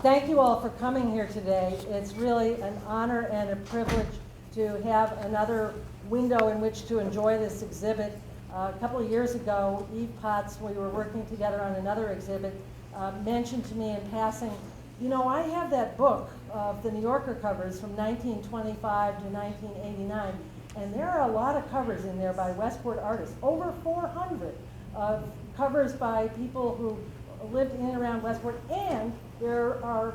Thank you all for coming here today. It's really an honor and a privilege to have another window in which to enjoy this exhibit. A couple of years ago, Eve Potts, we were working together on another exhibit, mentioned to me in passing, you know, I have that book of the New Yorker covers from 1925 to 1989, and there are a lot of covers in there by Westport artists, over 400 covers by people who lived in and around Westport, and there are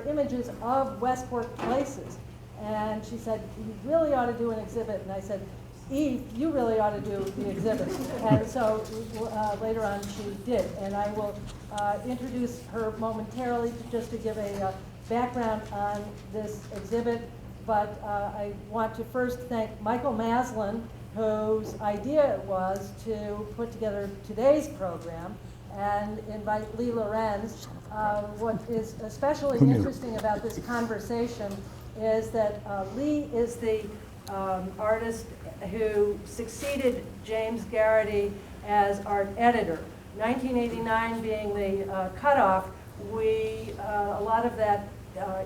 images of Westport places. And she said, you really ought to do an exhibit. And I said, Eve, you really ought to do the exhibit. And so later on she did. And I will introduce her momentarily just to give a background on this exhibit. But I want to first thank Michael Maslin, whose idea it was to put together today's program and invite Lee Lorenz. What is especially interesting about this conversation is that Lee is the artist who succeeded James Garrity as art editor. 1989 being the cutoff, a lot of that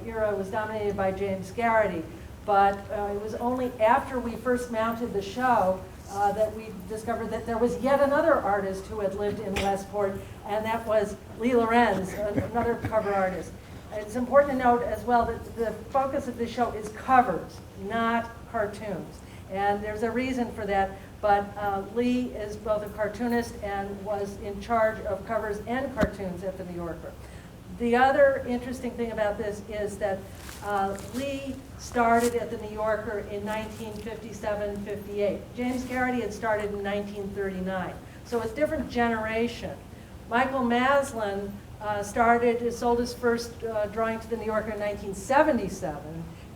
era was dominated by James Garrity, but it was only after we first mounted the show that we discovered that there was yet another artist who had lived in Westport, and that was Lee Lorenz, another cover artist. It's important to note as well that the focus of this show is covers, not cartoons. And there's a reason for that, but Lee is both a cartoonist and was in charge of covers and cartoons at the New Yorker. The other interesting thing about this is that Lee started at the New Yorker in 1957-58. James Garrity had started in 1939. So it's a different generation. Michael Maslin sold his first drawing to the New Yorker in 1977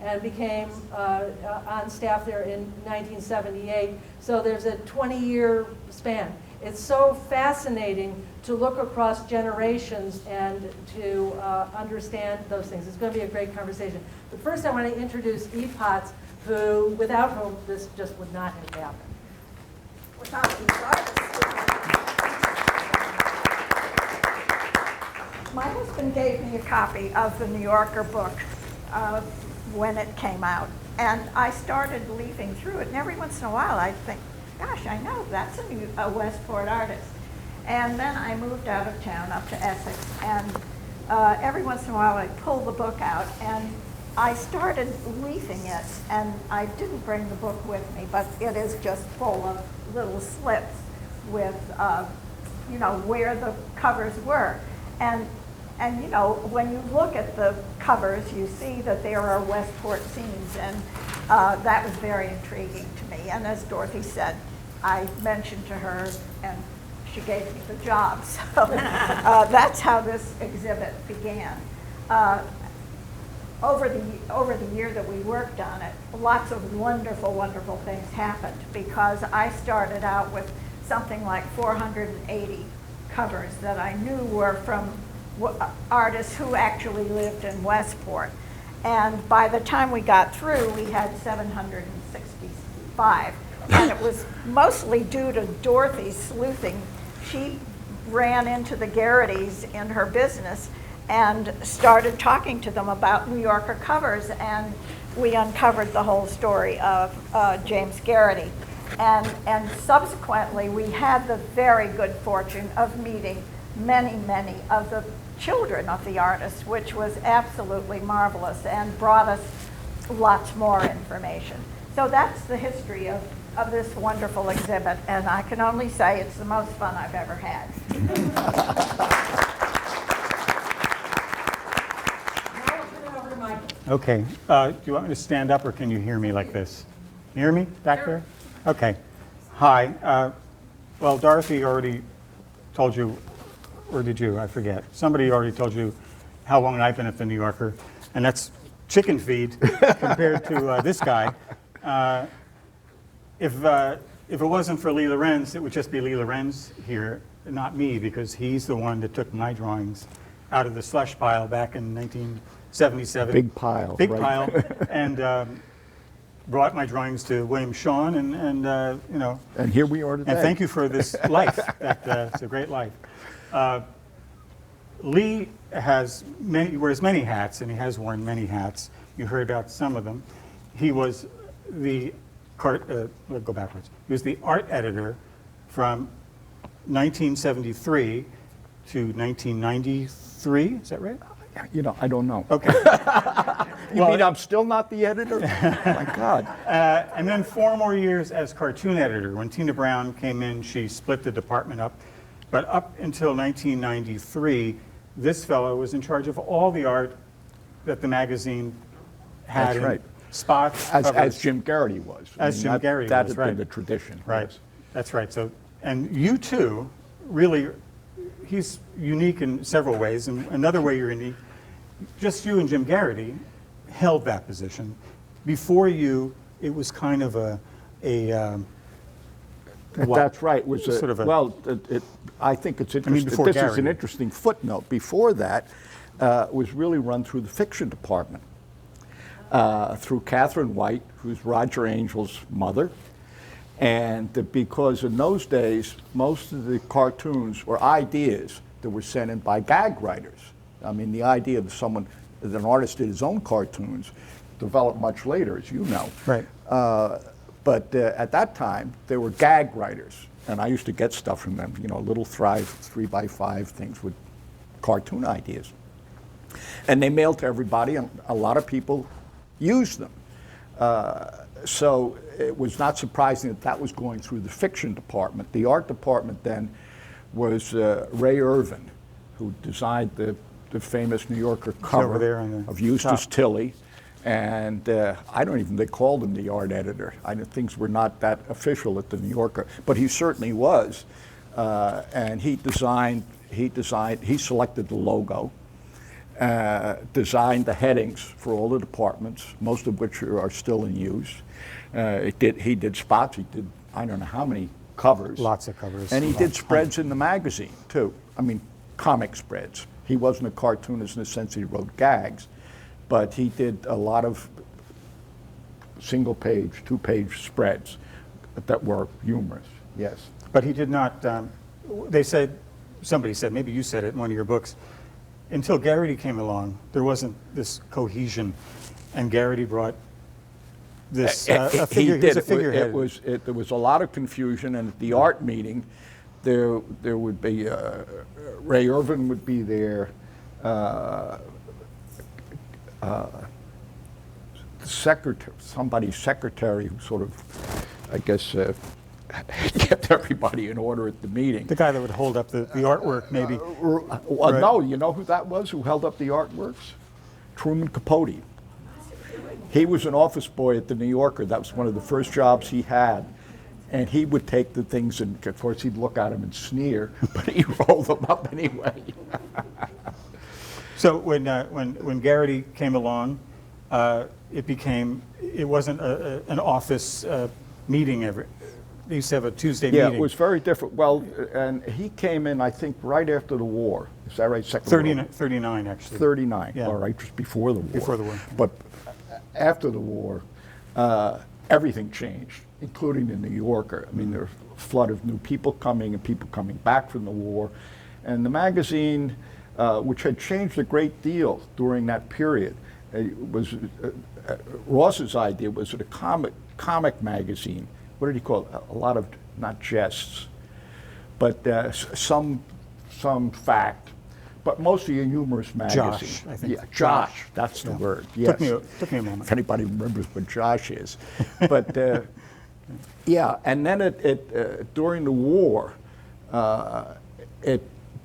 and became on staff there in 1978. So there's a 20-year span. It's so fascinating to look across generations and to understand those things. It's going to be a great conversation. But first I want to introduce Eve Potts, without whom this just would not have happened. Without these artists. My husband gave me a copy of the New Yorker book when it came out, and I started leafing through it, and every once in a while I'd think, gosh, I know, that's a Westport artist. And then I moved out of town up to Essex, and every once in a while I'd pull the book out, and I started leafing it, and I didn't bring the book with me, but it is just full of little slips with, you know, where the covers were. And you know, when you look at the covers, you see that there are Westport scenes, and that was very intriguing to me. And as Dorothy said, I mentioned to her, and she gave me the job. So that's how this exhibit began. Over the year that we worked on it, lots of wonderful, wonderful things happened, because I started out with something like 480 covers that I knew were from artists who actually lived in Westport. And by the time we got through, we had 765. And it was mostly due to Dorothy's sleuthing. She ran into the Garritys in her business and started talking to them about New Yorker covers, and we uncovered the whole story of James Garrity. And subsequently, we had the very good fortune of meeting many, many of the children of the artists, which was absolutely marvelous and brought us lots more information. So that's the history of this wonderful exhibit, and I can only say it's the most fun I've ever had. Now I'll turn it over to Michael. Okay. Do you want me to stand up, or can you hear me like this? You hear me back there? Okay. Hi. Well, Dorothy already told you, or did you? I forget. Somebody already told you how long I've been at the New Yorker, and that's chicken feed compared to this guy. If it wasn't for Lee Lorenz, it would just be Lee Lorenz here, not me, because he's the one that took my drawings out of the slush pile back in 1977. Big pile. Big right? pile, and brought my drawings to William Shawn, and you know. And here we are today. And thank you for this life. It's a great life. Lee wears many hats, and he has worn many hats. You heard about some of them. He was the we'll go backwards. He was the art editor from 1973 to 1993. Is that right? You know, I don't know. Okay. You mean I'm still not the editor? My God. And then 4 more years as cartoon editor. When Tina Brown came in, she split the department up. But up until 1993, this fellow was in charge of all the art that the magazine had. That's in right. Spots, As covers. Jim Garrity was. As Jim Garrity that was, had been right. the tradition. Right. Yes. That's right. So, and you too, really, he's unique in several ways. And another way you're unique, just you and Jim Garrity held that position. Before you, it was kind of That's right. It was sort of a- well, I think it's interesting. before This is Garrity. an interesting footnote. Before that, it was really run through the fiction department, through Catherine White, who's Roger Angel's mother. And because in those days, most of the cartoons or ideas that were sent in by gag writers. I mean, the idea that an artist did his own cartoons developed much later, as you know. Right. But at that time, they were gag writers, and I used to get stuff from them, you know, little Thrive 3x5 things with cartoon ideas. And they mailed to everybody, and a lot of people used them. So it was not surprising that that was going through the fiction department. The art department then was Ray Irvin, who designed the famous New Yorker cover over there on the of Eustace top. Tilley. And I don't even, they called him the art editor. Things were not that official at the New Yorker, but he certainly was. And he selected the logo, designed the headings for all the departments, most of which are still in use. He did spots, he did, I don't know how many covers. Lots of covers. And he did spreads in the magazine, too. I mean, comic spreads. He wasn't a cartoonist in the sense he wrote gags, but he did a lot of single-page, 2-page spreads that were humorous, yes. But he did not, somebody said, maybe you said it in one of your books, until Garrity came along, there wasn't this cohesion, and Garrity brought this, a figure, he was a figurehead. There was a lot of confusion, and at the art meeting, there would be, Ray Irvin would be there, somebody's secretary who sort of, I guess, kept everybody in order at the meeting. The guy that would hold up the artwork, maybe. Well, Right. no, you know who that was who held up the artworks? Truman Capote. He was an office boy at the New Yorker. That was one of the first jobs he had. And he would take the things, and of course he'd look at them and sneer, but he rolled them up anyway. So when Garrity came along, it wasn't an office meeting they used to have a Tuesday Yeah, meeting. it was very different. Well, and he came in, I think, right after the war. Is that right? Second World 39, actually. 39, Yeah. all right, just before the war. Before the war. But after the war, everything changed, including the New Yorker. I mean, there was a flood of new people coming and people coming back from the war. And the magazine, which had changed a great deal during that period, was Ross's idea was that a comic magazine. What did he call it? A lot of, not jests, but some fact, but mostly a humorous magazine. Josh, I think. Yeah, Josh, that's the word. Yes. Took me a moment. If anybody remembers what Josh is. But yeah, and then during the war,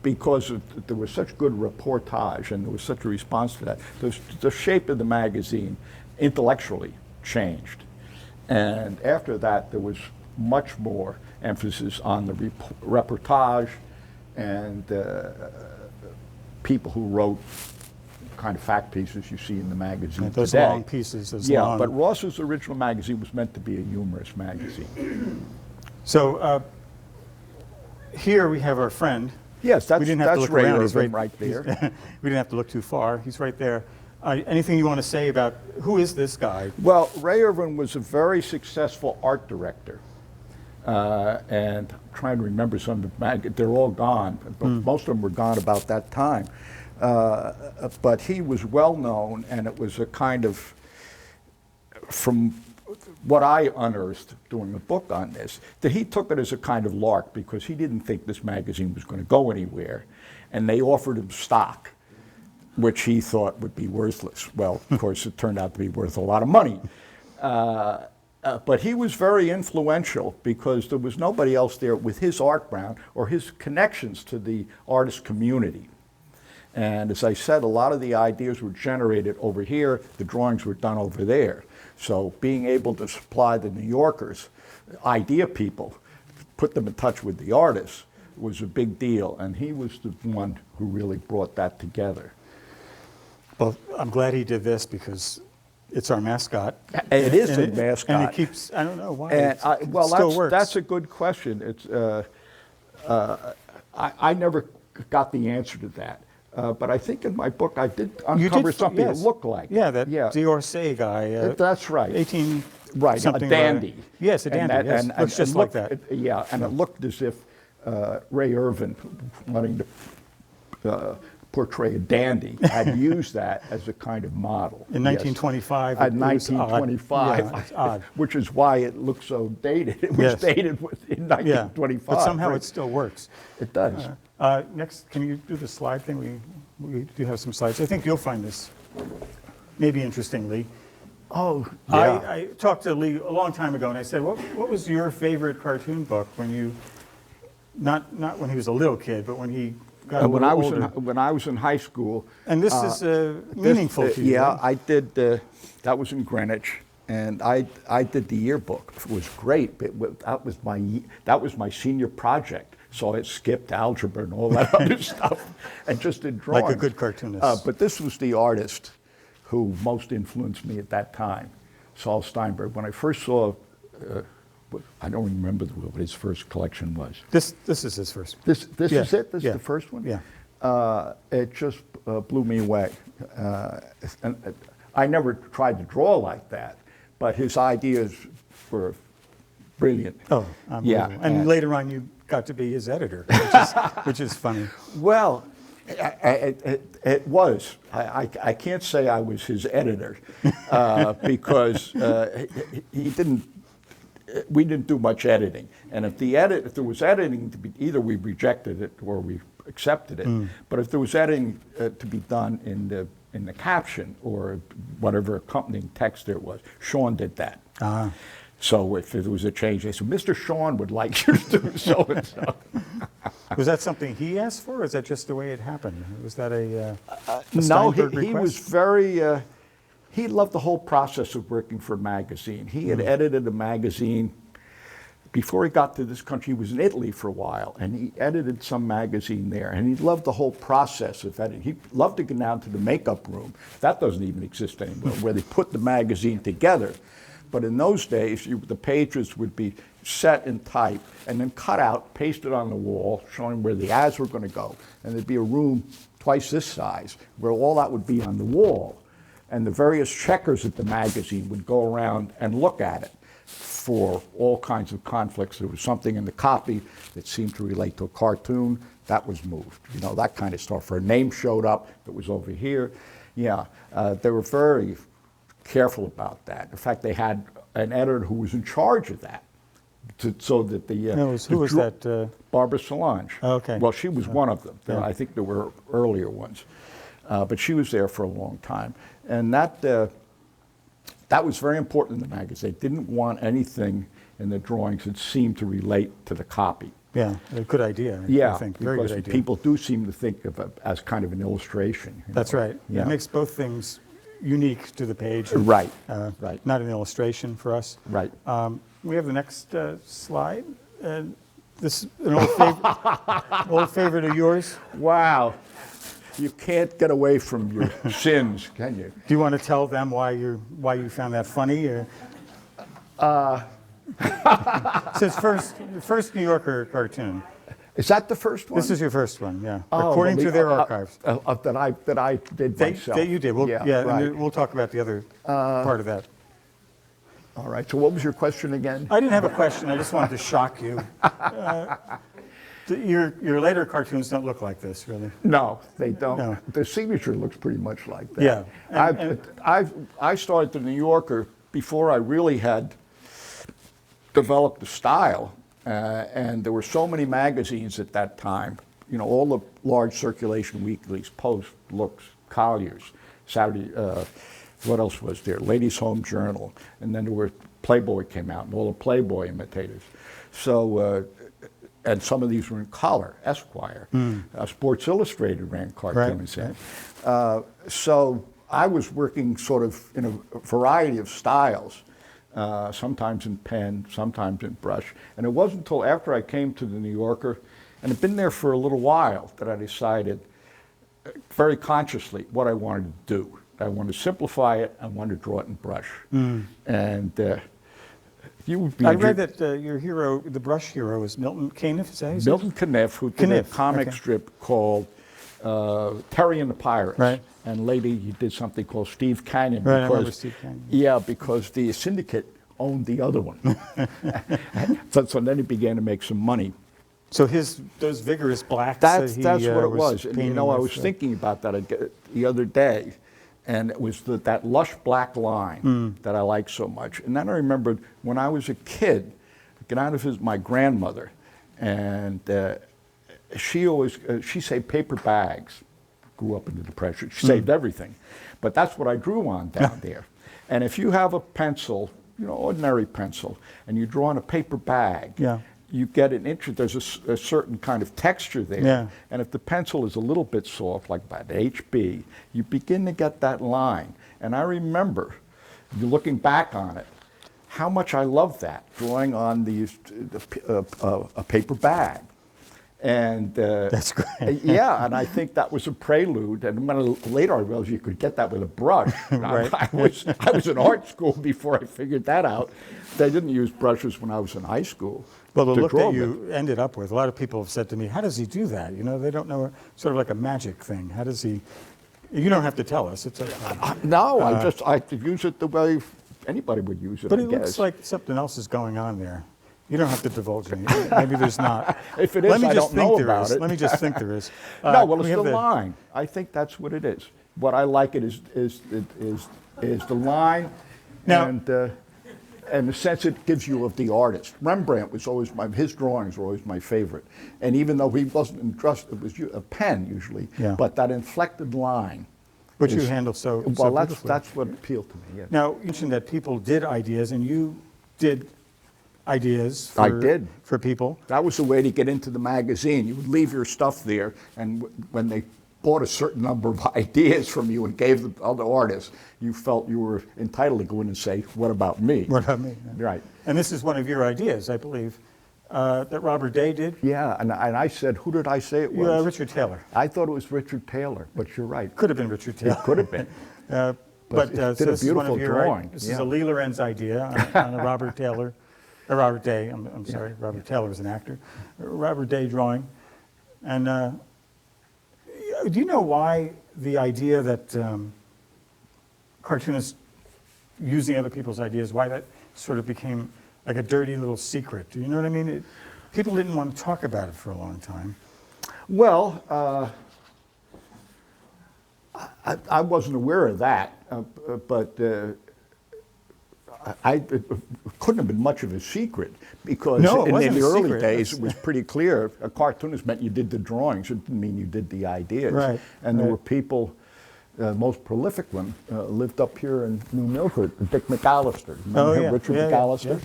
because there was such good reportage and there was such a response to that, the shape of the magazine intellectually changed. And after that, there was much more emphasis on the reportage and people who wrote kind of fact pieces you see in the magazine Those today. long pieces, those Yeah, long. but Ross's original magazine was meant to be a humorous magazine. So here we have our friend. Yes, that's, We didn't have to that's look Ray around. He's Irvin right there. We didn't have to look too far. He's right there. Anything you want to say about who is this guy? Well, Ray Irvin was a very successful art director. And I'm trying to remember some of the they're all gone, but most of them were gone about that time. But he was well known, and it was a kind of, from what I unearthed doing a book on this, that he took it as a kind of lark because he didn't think this magazine was going to go anywhere, and they offered him stock, which he thought would be worthless. Well, of course, it turned out to be worth a lot of money. But he was very influential because there was nobody else there with his art background or his connections to the artist community. And as I said, a lot of the ideas were generated over here, the drawings were done over there. So being able to supply the New Yorkers, idea people, put them in touch with the artists was a big deal. And he was the one who really brought that together. Well, I'm glad he did this because it's our mascot. It is a mascot. And it keeps, I don't know why, And it still works. that's a good question. It's, I never got the answer to that. But I think in my book I did uncover something yes. that looked like Yeah, it. that D'Orsay guy. That's right. 18 Right, something a dandy. Yes, a dandy, yes. Looks just like that. Yeah, and it looked as if Ray Irvin, wanting to portray a dandy, had used that as a kind of model. In 1925. In 1925, Yeah, it's odd. which is why it looks so dated. It was Yes. dated in 1925. But somehow right. it still works. It does. Next, can you do the slide thing? We do have some slides. I think you'll find this maybe interesting, Lee. Oh, yeah. I talked to Lee a long time ago, and I said, what was your favorite cartoon book when you, not when he was a little kid, but when he got a when little I was older? when I was in high school. And this is meaningful to you. Yeah, right? I did. That was in Greenwich, and I did the yearbook. It was great. That was my senior project. So I skipped algebra and all that other stuff, and just did drawings. Like a good cartoonist. But this was the artist who most influenced me at that time, Saul Steinberg. When I first saw, I don't remember what his first collection was. This is his first. This Yeah, is it? This yeah, is the first one? yeah. It just blew me away. And I never tried to draw like that, but his ideas were brilliant. Oh, yeah. And later on, you got to be his editor, which is funny. Well, it was. I can't say I was his editor because he didn't. We didn't do much editing, and if there was editing to be, either we rejected it or we accepted it. But if there was editing to be done in the caption or whatever accompanying text there was, Sean did that. So if there was a change, they said, Mr. Sean would like you to do so and so. Was that something he asked for, or is that just the way it happened? Was that a No, Steinberg he was request? very, he loved the whole process of working for a magazine. He had edited a magazine. Before he got to this country, he was in Italy for a while, and he edited some magazine there, and he loved the whole process of editing. He loved to go down to the makeup room. That doesn't even exist anymore, where they put the magazine together. But in those days, the pages would be set in type and then cut out, pasted on the wall, showing where the ads were going to go. And there'd be a room twice this size where all that would be on the wall. And the various checkers at the magazine would go around and look at it for all kinds of conflicts. There was something in the copy that seemed to relate to a cartoon, that was moved. You know, that kind of stuff. Or a name showed up that was over here. Yeah, they were very careful about that. In fact, they had an editor who was in charge of that, so that who was that? Barbara Solange. Oh, okay. Well, she was one of them. Yeah. I think there were earlier ones, but she was there for a long time, and that was very important in the magazine. They didn't want anything in the drawings that seemed to relate to the copy. Yeah, a good idea. Yeah, I think very because good idea. people do seem to think of it as kind of an illustration. you That's know. right. Yeah. It makes both things unique to the page. Right, Right. Not an illustration for us. Right. We have the next slide. This is an old favorite of yours. Wow. You can't get away from your sins, can you? Do you want to tell them why you found that funny? Or? It's his first New Yorker cartoon. Is that the first one? This is your first one, yeah. Oh, According well, to their archives. that I did myself. That you did. Yeah, right. And we'll talk about the other part of that. All right, so what was your question again? I didn't have a question. I just wanted to shock you. Your later cartoons don't look like this, really. No, they don't. No. The signature looks pretty much like that. Yeah. I started the New Yorker before I really had developed the style, and there were so many magazines at that time. You know, all the large circulation weeklies, Post, Looks, Collier's, Saturday. What else was there? Ladies' Home Journal, and then there were Playboy came out, and all the Playboy imitators. So, and some of these were in color, Esquire. Sports Illustrated ran cartoons then. So I was working sort of in a variety of styles, sometimes in pen, sometimes in brush. And it wasn't until after I came to the New Yorker, and had been there for a little while, that I decided very consciously what I wanted to do. I wanted to simplify it. I wanted to draw it in brush. And you would be. I read that your hero, the brush hero, is Milton Caniff. Is that his Milton Caniff, who did a Caniff, comic okay. strip called Terry and the Pirates. Right. And later he did something called Steve Canyon. Right, I remember Steve Canyon. Yeah, because the syndicate owned the other one. so then he began to make some money. So those vigorous blacks. That's what it was. was. And you know, I was thinking about that the other day, and it was that lush black line that I like so much. And then I remembered when I was a kid, get out of my grandmother, and she saved paper bags. Grew up in the Depression. She saved everything, but that's what I drew on down there. And if you have a pencil, you know, ordinary pencil, and you draw on a paper bag. Yeah. You get an interest, there's a certain kind of texture there. Yeah. And if the pencil is a little bit soft, like about HB, you begin to get that line. And I remember, looking back on it, how much I loved that, drawing on a paper bag. And That's great. Yeah, and I think that was a prelude. And later I realized you could get that with a brush. Right. I was in art school before I figured that out. They didn't use brushes when I was in high school. Well, the to look draw that with. you ended up with, a lot of people have said to me, how does he do that? You know, they don't know, sort of like a magic thing. How does he, you don't have to tell us. It's okay. No, I use it the way anybody would use it, But I it guess. looks like something else is going on there. You don't have to divulge anything. Maybe there's not. If it is, Let me I just don't think know there about is. it. Let me just think there is. No, well, we it's have the line. I think that's what it is. What I like it is the line, Now- and the sense it gives you of the artist. Rembrandt was always his drawings were always my favorite. And even though he wasn't entrusted, it was a pen usually, Yeah. but that inflected line. Which you is- handle so Well, beautifully. that's what appealed to me. Yes. Now, you mentioned that people did ideas, and you did ideas I did. for people. That was the way to get into the magazine. You would leave your stuff there, and when they bought a certain number of ideas from you and gave them to other artists, you felt you were entitled to go in and say, "What about me?" What about me? Right. And this is one of your ideas, I believe, that Robert Day did. Yeah, and I said, who did I say it was? Richard Taylor. I thought it was Richard Taylor, but you're right. Could have been Richard Taylor. It could have been. But it so did a this is one of beautiful your drawing, This is yeah. a Lee Lorenz idea on a Robert Taylor, or Robert Day. I'm sorry, Robert Taylor was an actor. Robert Day drawing, and do you know why the idea that cartoonists using other people's ideas, why that sort of became like a dirty little secret? Do you know what I mean? People didn't want to talk about it for a long time. Well, I wasn't aware of that, but it couldn't have been much of a secret because No, it in wasn't the a early secret. days it was pretty clear. A cartoonist meant you did the drawings; it didn't mean you did the ideas. Right, And there right. were people. Most prolific one lived up here in New Milford, Dick McAllister. Remember Oh, him, yeah. Richard Yeah, yeah, McAllister.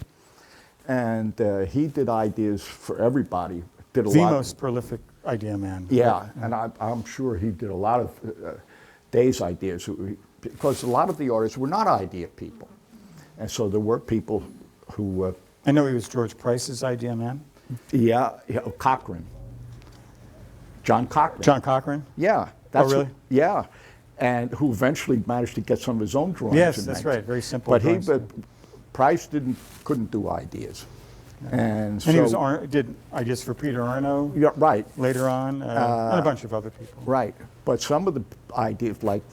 And he did ideas for everybody. Did a The lot. most prolific idea man. Yeah, and I'm sure he did a lot of Day's ideas because a lot of the artists were not idea people, and so there were people who. I know he was George Price's idea man. Yeah, Cochran. John Cochran. John Cochran? Yeah. really? Yeah, and who eventually managed to get some of his own drawings. Yes, in that's magazines. right. Very simple But drawings, Price couldn't do ideas, and so And he was did ideas for Peter Arno yeah, right. later on, and a bunch of other people. Right, but some of the ideas, like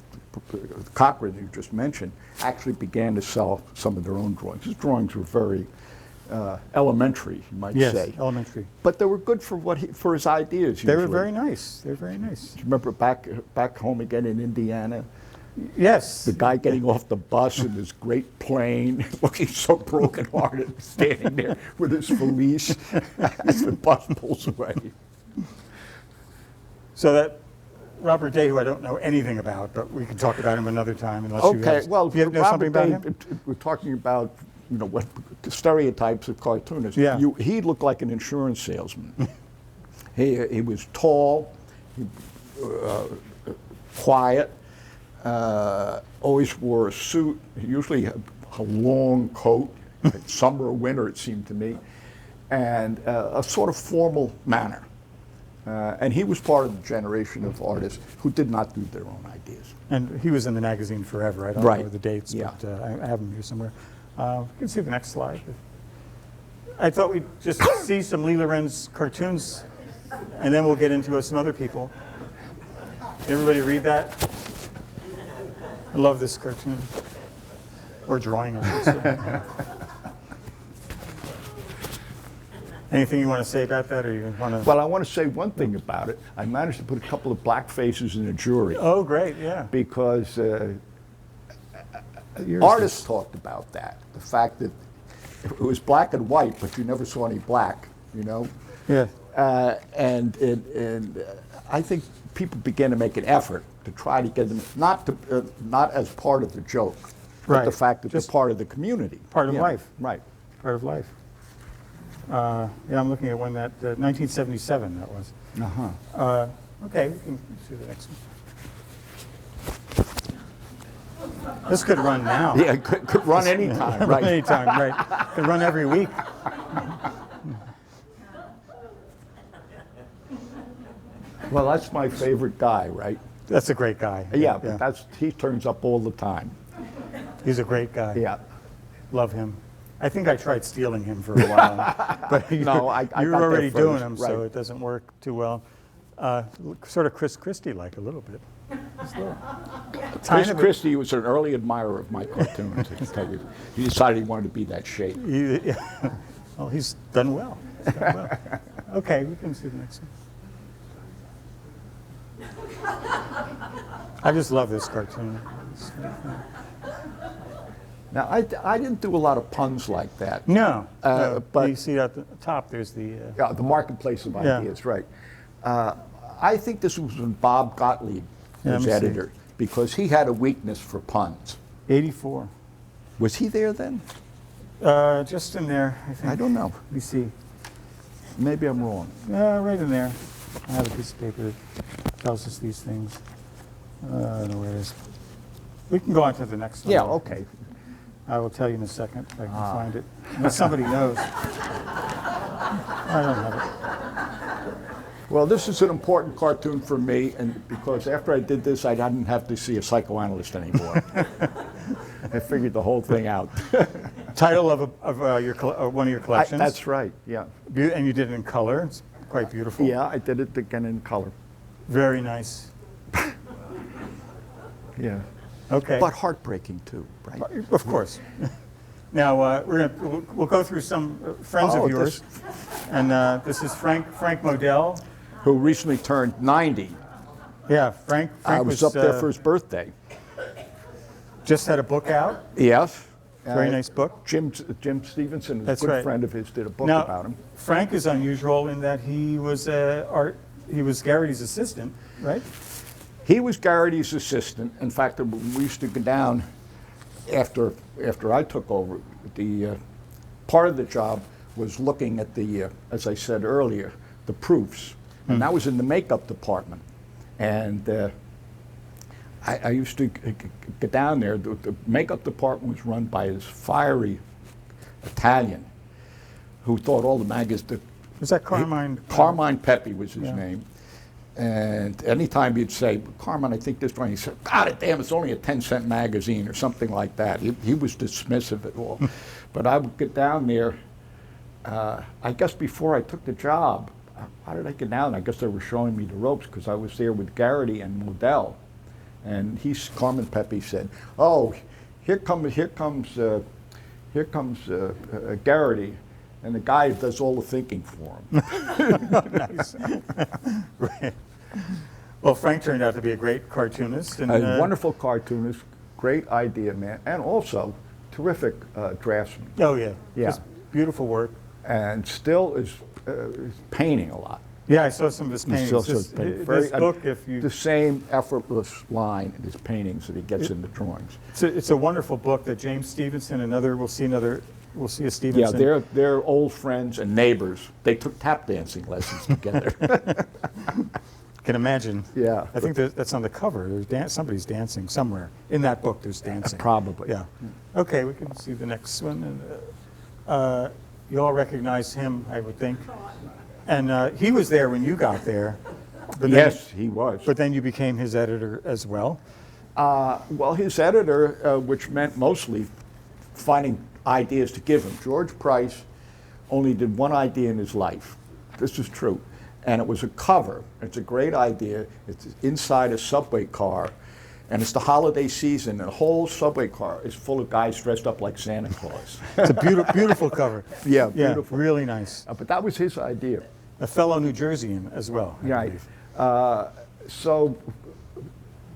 Cochran, you just mentioned, actually began to sell some of their own drawings. His drawings were very elementary, you might Yes, say. elementary. But they were good for for his ideas. They were usually. very nice. They were very nice. Do you remember back home again in Indiana? Yes. The guy getting off the bus in this great plane, looking so brokenhearted, standing there with his valise as the bus pulls away. So that Robert Day, who I don't know anything about, but we can talk about him another time unless you Okay, have, well, do you know something about him? We're talking about, what the stereotypes of cartoonists. Yeah. He looked like an insurance salesman. He was tall, quiet, always wore a suit, usually a long coat, summer or winter it seemed to me, and a sort of formal manner. And he was part of the generation of artists who did not do their own ideas. And he was in the magazine forever. I don't Right. know the dates, Yeah. but I have him here somewhere. You can see the next slide. I thought we'd just see some Lee Lorenz cartoons, and then we'll get into some other people. Everybody read that? I love this cartoon. Or drawing, I should say. Anything you want to say about that, or you want to? Well, I want to say one thing about it. I managed to put a couple of black faces in the jury. Oh, great, yeah. Because Yours artists is- talked about that. The fact that it was black and white, but you never saw any black, you know? Yeah. And I think people began to make an effort to try to get them, not as part of the joke, but Right. the fact that Just they're part of the community. part of Yeah, life. Right. Part of life. Yeah, I'm looking at when that, 1977 that was. Uh-huh. Okay, we can see the next one. This could run now. Yeah, it could run anytime, Run right? anytime, right. Could run every week. Well, that's my favorite guy, right? That's a great guy. Yeah, but he turns up all the time. He's a great guy. Yeah. Love him. I think I tried stealing him for a while, but you No, I were got there already doing first, them, so right. it doesn't work too well. Sort of Chris Christie-like a little bit. Just a little. Chris Tiny bit. Christie was an early admirer of my cartoons, I can tell you. He decided he wanted to be that shape. Yeah. Well, he's done well. He's done well. Okay, we can see the next one. I just love this cartoon. Now, I didn't do a lot of puns like that. No, no, but- you see at the top, there's the, Yeah, the marketplace of Yeah. ideas, right. I think this was when Bob Gottlieb Yeah, was let me see. editor, because he had a weakness for puns. 84. Was he there then? Just in there, I think. I don't know. Let me see. Maybe I'm wrong. Right in there. I have a piece of paper that tells us these things. I don't know where it is. We can go on to the next one. Yeah, okay. I will tell you in a second if I can find it. Unless somebody knows. I don't have it. Well, this is an important cartoon for me, and because after I did this, I didn't have to see a psychoanalyst anymore. I figured the whole thing out. Title of one of your collections. That's right, yeah. And you did it in color. It's quite beautiful. Yeah, I did it again in color. Very nice. Yeah. Okay. But heartbreaking too, right? Of course. Now we'll go through some friends Oh, of yours, and this is Frank Modell. Who recently turned 90. Yeah, Frank I was up there for his birthday. just had a book out. Yes. Very nice book. Jim Stevenson, a That's good right. friend of his, did a book Now, about him. Frank is unusual in that he was Garrity's assistant, right? He was Garrity's assistant. In fact, we used to go down after I took over. The part of the job was looking at the, as I said earlier, the proofs, and that was in the makeup department. And I used to get down there. The makeup department was run by this fiery Italian who thought all the magazines. Was that Carmine? Carmine Pepe was his Yeah. name. And anytime you'd say, Carmine, I think this drawing, he said, God damn, it's only a 10-cent magazine or something like that. He was dismissive of it all. But I would get down there, I guess before I took the job, how did I get down? I guess they were showing me the ropes because I was there with Garrity and Modell. And Carmen Pepe said, "Oh, here comes Garrity, and the guy does all the thinking for him." Nice. Right. Well, Frank turned out to be a great cartoonist. And, A wonderful cartoonist, great idea man, and also terrific draftsman. Oh, yeah. Yeah. Just beautiful work. And still is painting a lot. Yeah, I saw some of his He's paintings. still This, painting. this book, if you... The same effortless line in his paintings that he gets in the drawings. It's a wonderful book that James Stevenson, we'll see a Stevenson. Yeah, they're old friends and neighbors. They took tap dancing lessons together. Can imagine. Yeah. I think that's on the cover. There's somebody's dancing somewhere. In that book, there's dancing. Probably. Yeah. Okay, we can see the next one. And, you all recognize him, I would think. And he was there when you got there. But Yes, he was. But then you became his editor as well. Well, his editor, which meant mostly finding ideas to give him. George Price only did one idea in his life. This is true. And it was a cover. It's a great idea. It's inside a subway car. And it's the holiday season, and the whole subway car is full of guys dressed up like Santa Claus. It's a beautiful cover. Yeah, beautiful. Really nice. But that was his idea. A fellow New Jerseyan as well. I Right. believe. So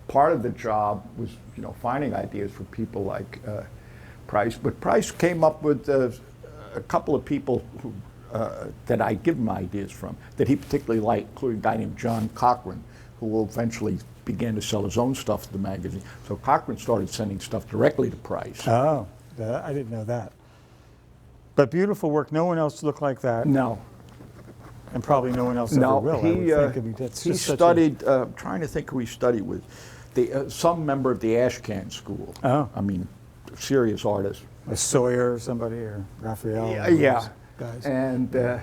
part of the job was, finding ideas for people like Price. But Price came up with a couple of people who, that I give him ideas from that he particularly liked, including a guy named John Cochran, who eventually began to sell his own stuff to the magazine. So Cochran started sending stuff directly to Price. Oh, I didn't know that. But beautiful work. No one else looked like that. No. And probably no one else ever No, will. I would think. I mean, that's he just such studied, trying to think who he studied with, some member of the Ashcan School. Oh. I mean, serious artist. a Sawyer or somebody, or Raphael. Yeah, or those yeah. Guys. And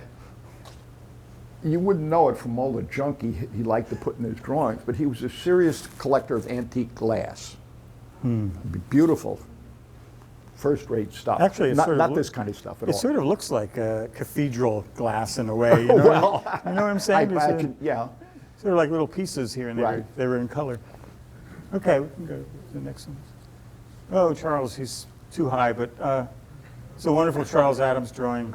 you wouldn't know it from all the junk he liked to put in his drawings, but he was a serious collector of antique glass. Beautiful, first-rate stuff. Actually, it's not, sort of not loo- this kind of stuff at It all. sort of looks like cathedral glass in a way. You know, Well, you know what I'm I saying? There's imagine, yeah. sort of like little pieces here, and Right. they were in color. Okay, we can go to the next one. Oh, Charles, he's too high, but it's a wonderful Charles Adams drawing.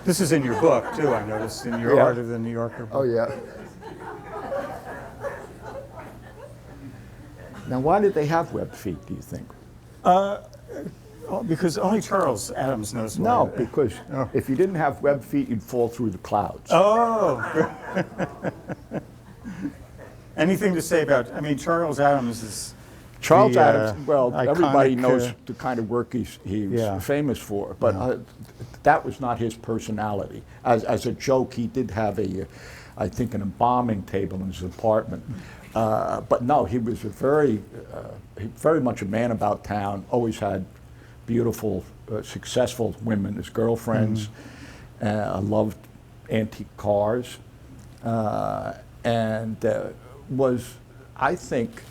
This is in your book, too, I noticed, in your Yeah. Art of the New Yorker book. Oh, yeah. Now, why did they have webbed feet, do you think? Oh, because only Charles Adams knows why. No, because if you didn't have webbed feet, you'd fall through the clouds. Oh! Anything to say about, I mean, Charles Adams is Charles the, Adams, well, everybody iconic, knows the kind of work he was yeah. famous for, but that was not his personality. As a joke, he did have I think, an embalming table in his apartment. But no, he was very much a man about town, always had beautiful, successful women as girlfriends, loved antique cars, and was, I think,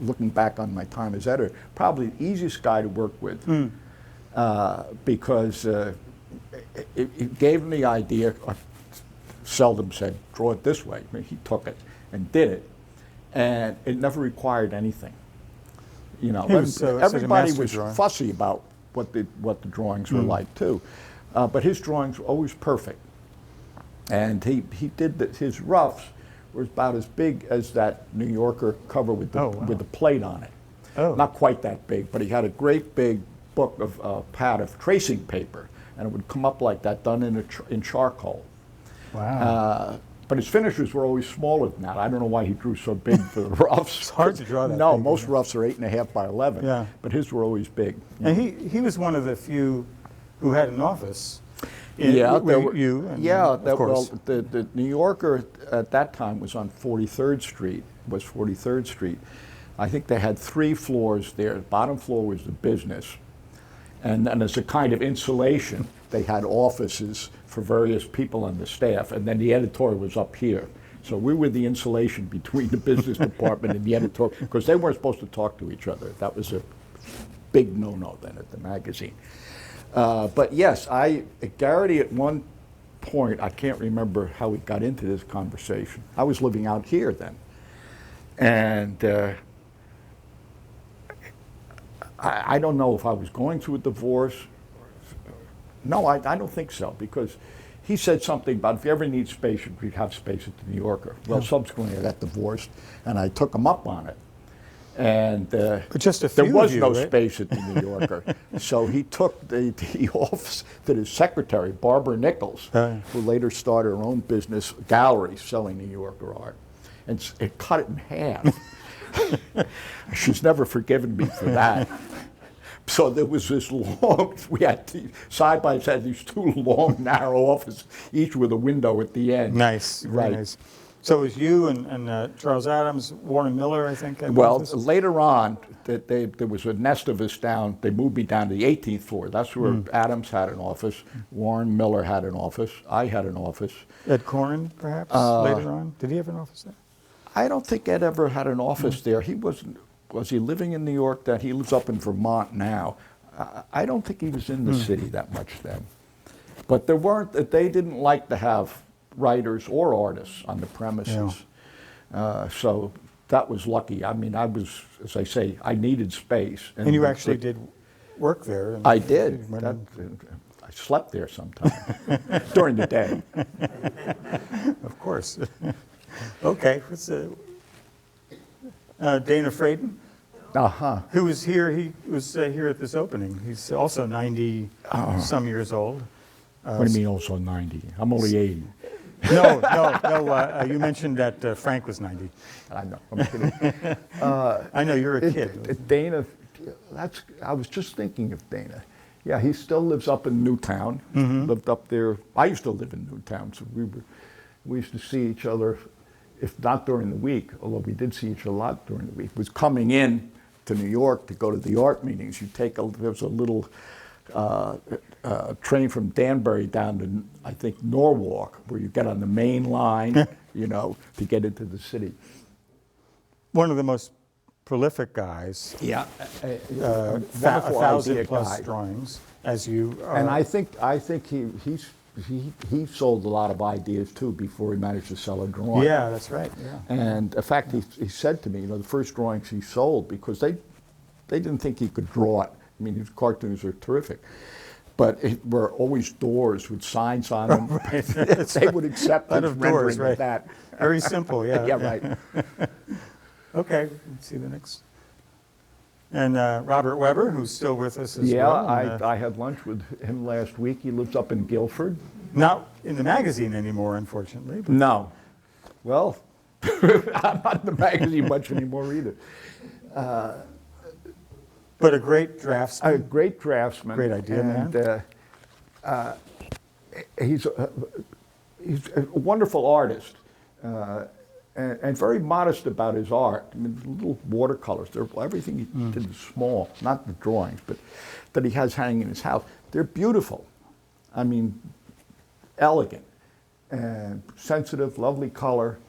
looking back on my time as editor, probably the easiest guy to work with because it gave him the idea. Seldom said, draw it this way. I mean, he took it and did it, and it never required anything. You know, He was, such a everybody master was drawer. fussy about what the drawings were like too, but his drawings were always perfect. And he did that. His roughs were about as big as that New Yorker cover with the with the plate on it. Oh. Not quite that big, but he had a great big book of pad of tracing paper, and it would come up like that, done in charcoal. Wow. But his finishes were always smaller than that. I don't know why he drew so big for the roughs. It's hard to draw that No, big, most isn't it? roughs are 8.5 by 11. Yeah. But his were always big. And he was one of the few who had an office. Yeah, with there were, you. And yeah. of course. Well, the New Yorker at that time was on 43rd Street. Was 43rd Street. I think they had 3 floors there. The bottom floor was the business, and as a kind of insulation, they had offices for various people on the staff, and then the editorial was up here. So we were the insulation between the business department and the editorial, because they weren't supposed to talk to each other. That was a big no-no then at the magazine. But yes, Garrity at one point, I can't remember how we got into this conversation. I was living out here then. And I don't know if I was going through a divorce. No, I don't think so, because he said something about if you ever need space, you could have space at the New Yorker. Well, subsequently I got divorced, and I took him up on it. And But just a there few was of you, no right? space at the New Yorker. So he took the office to his secretary, Barbara Nichols, who later started her own business, gallery, selling New Yorker art. And it cut it in half. She's never forgiven me for that. So there was this long, we had side by side these two long, narrow offices, each with a window at the end. Nice, very Right. nice. So it was you and Charles Adams, Warren Miller, I think. had Well, office? later on, there was a nest of us down. They moved me down to the 18th floor. That's where Adams had an office. Warren Miller had an office. I had an office. Ed Koren, perhaps, later on? Did he have an office there? I don't think Ed ever had an office there. He wasn't. Was he living in New York then? He lives up in Vermont now. I don't think he was in the city that much then. But there weren't. They didn't like to have writers or artists on the premises. So that was lucky. I mean, I was, as I say, I needed space. And you actually did work there? I did. I slept there sometimes during the day. Of course. Okay. What's, Dana Fraden, who was here, he was here at this opening. He's also 90-some years old. What do you mean also 90? I'm only 80. No, you mentioned that Frank was 90. I know, I'm kidding. I know, you're a kid. Dana, I was just thinking of Dana. Yeah, he still lives up in Newtown. Lived up there. I used to live in Newtown, so we used to see each other, if not during the week, although we did see each other a lot during the week. Was coming in to New York to go to the art meetings. There was a little train from Danbury down to, I think, Norwalk, where you get on the main line, to get into the city. One of the most prolific guys. Yeah, a 1,000+ drawings, as you are. And I think he sold a lot of ideas too before he managed to sell a drawing. Yeah, that's right. Yeah. And in fact, he said to me, the first drawings he sold, because they didn't think he could draw it. I mean, his cartoons are terrific, but it were always doors with signs on them. They would accept Out his of doors, rendering right. of that. Very simple, yeah. Yeah, right. Okay, let's see the next. And Robert Weber, who's still with us as well. Yeah, I had lunch with him last week. He lives up in Guilford. Not in the magazine anymore, unfortunately. But No. Well, I'm not in the magazine much anymore either. But a great draftsman. A great draftsman. Great idea, man. He's a wonderful artist. And very modest about his art. I mean, little watercolors. Everything he did was small, not the drawings, but that he has hanging in his house. They're beautiful. I mean, elegant and sensitive, lovely color.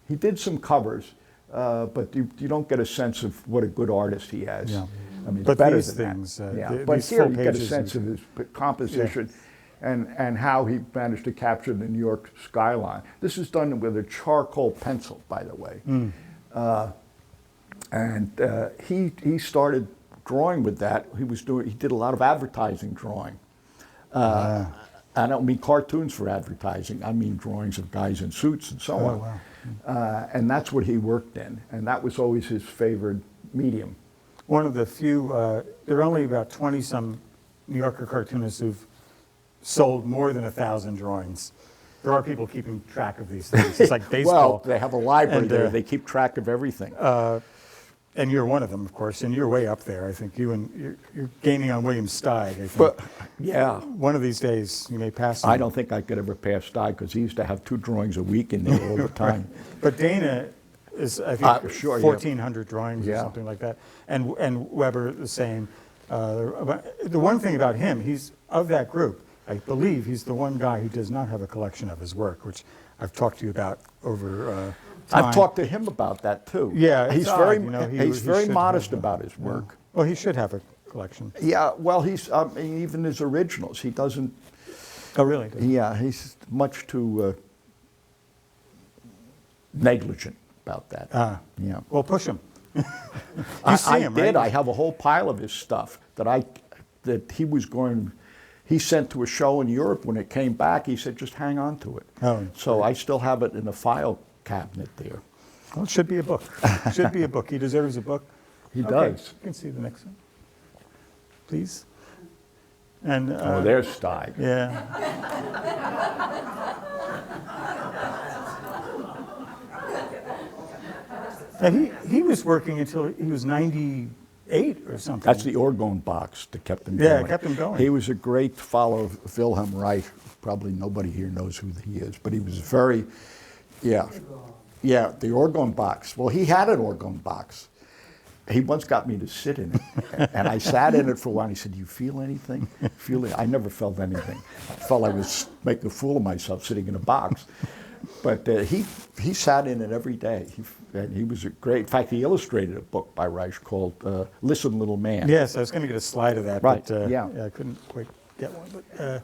He did some covers, but you don't get a sense of what a good artist he is. Yeah. I mean, But it's better these than things, that. Yeah. these But here full you get a pages sense of his composition. And how he managed to capture the New York skyline. This is done with a charcoal pencil, by the way. He started drawing with that. He did a lot of advertising drawing. I don't mean cartoons for advertising. I mean drawings of guys in suits and so on. Wow. And that's what he worked in. And that was always his favored medium. One of the few, there are only about 20-some New Yorker cartoonists who've sold more than 1,000 drawings. There are people keeping track of these things. It's like baseball. Well, they have a library And, there. They keep track of everything. And you're one of them, of course, and you're way up there. I think you're gaining on William Steig, I think. But yeah. One of these days you may pass him. I don't think I could ever pass Steig because he used to have 2 drawings a week in there all the time. But Dana is, I think, Sure, yeah. 1,400 drawings or Yeah. something like that. And Weber the same. The one thing about him, he's of that group. I believe he's the one guy who does not have a collection of his work, which I've talked to you about over time. I've talked to him about that too. Yeah, he's it's very odd, he he's very should modest have about his work. Well, he should have a collection. Yeah, well, he's even his originals. He doesn't. Oh, really? Yeah, he's much too negligent about that. Yeah. Well, push him. You see I him, did. right? I have a whole pile of his stuff that he sent to a show in Europe. When it came back, he said, just hang on to it. Oh, so I still have it in a file cabinet there. Well, it should be a book. It should be a book. He deserves a book. He Okay, does. You can see the next one, please. And Oh, there's Steig. yeah. And he was working until he was 98 or something. That's the orgone box that kept him Yeah, going. it kept him going. He was a great follower of Wilhelm Reich. Probably nobody here knows who he is, but he was very, yeah, the orgone box. Well, he had an orgone box. He once got me to sit in it, and I sat in it for a while. And he said, "Do you feel anything? Feel it?" I never felt anything. I felt I was making a fool of myself sitting in a box. But he sat in it every day. He was a great. In fact, he illustrated a book by Reich called "Listen, Little Man." Yes, I was going to get a slide of that, Right, but yeah. I couldn't quite get one. But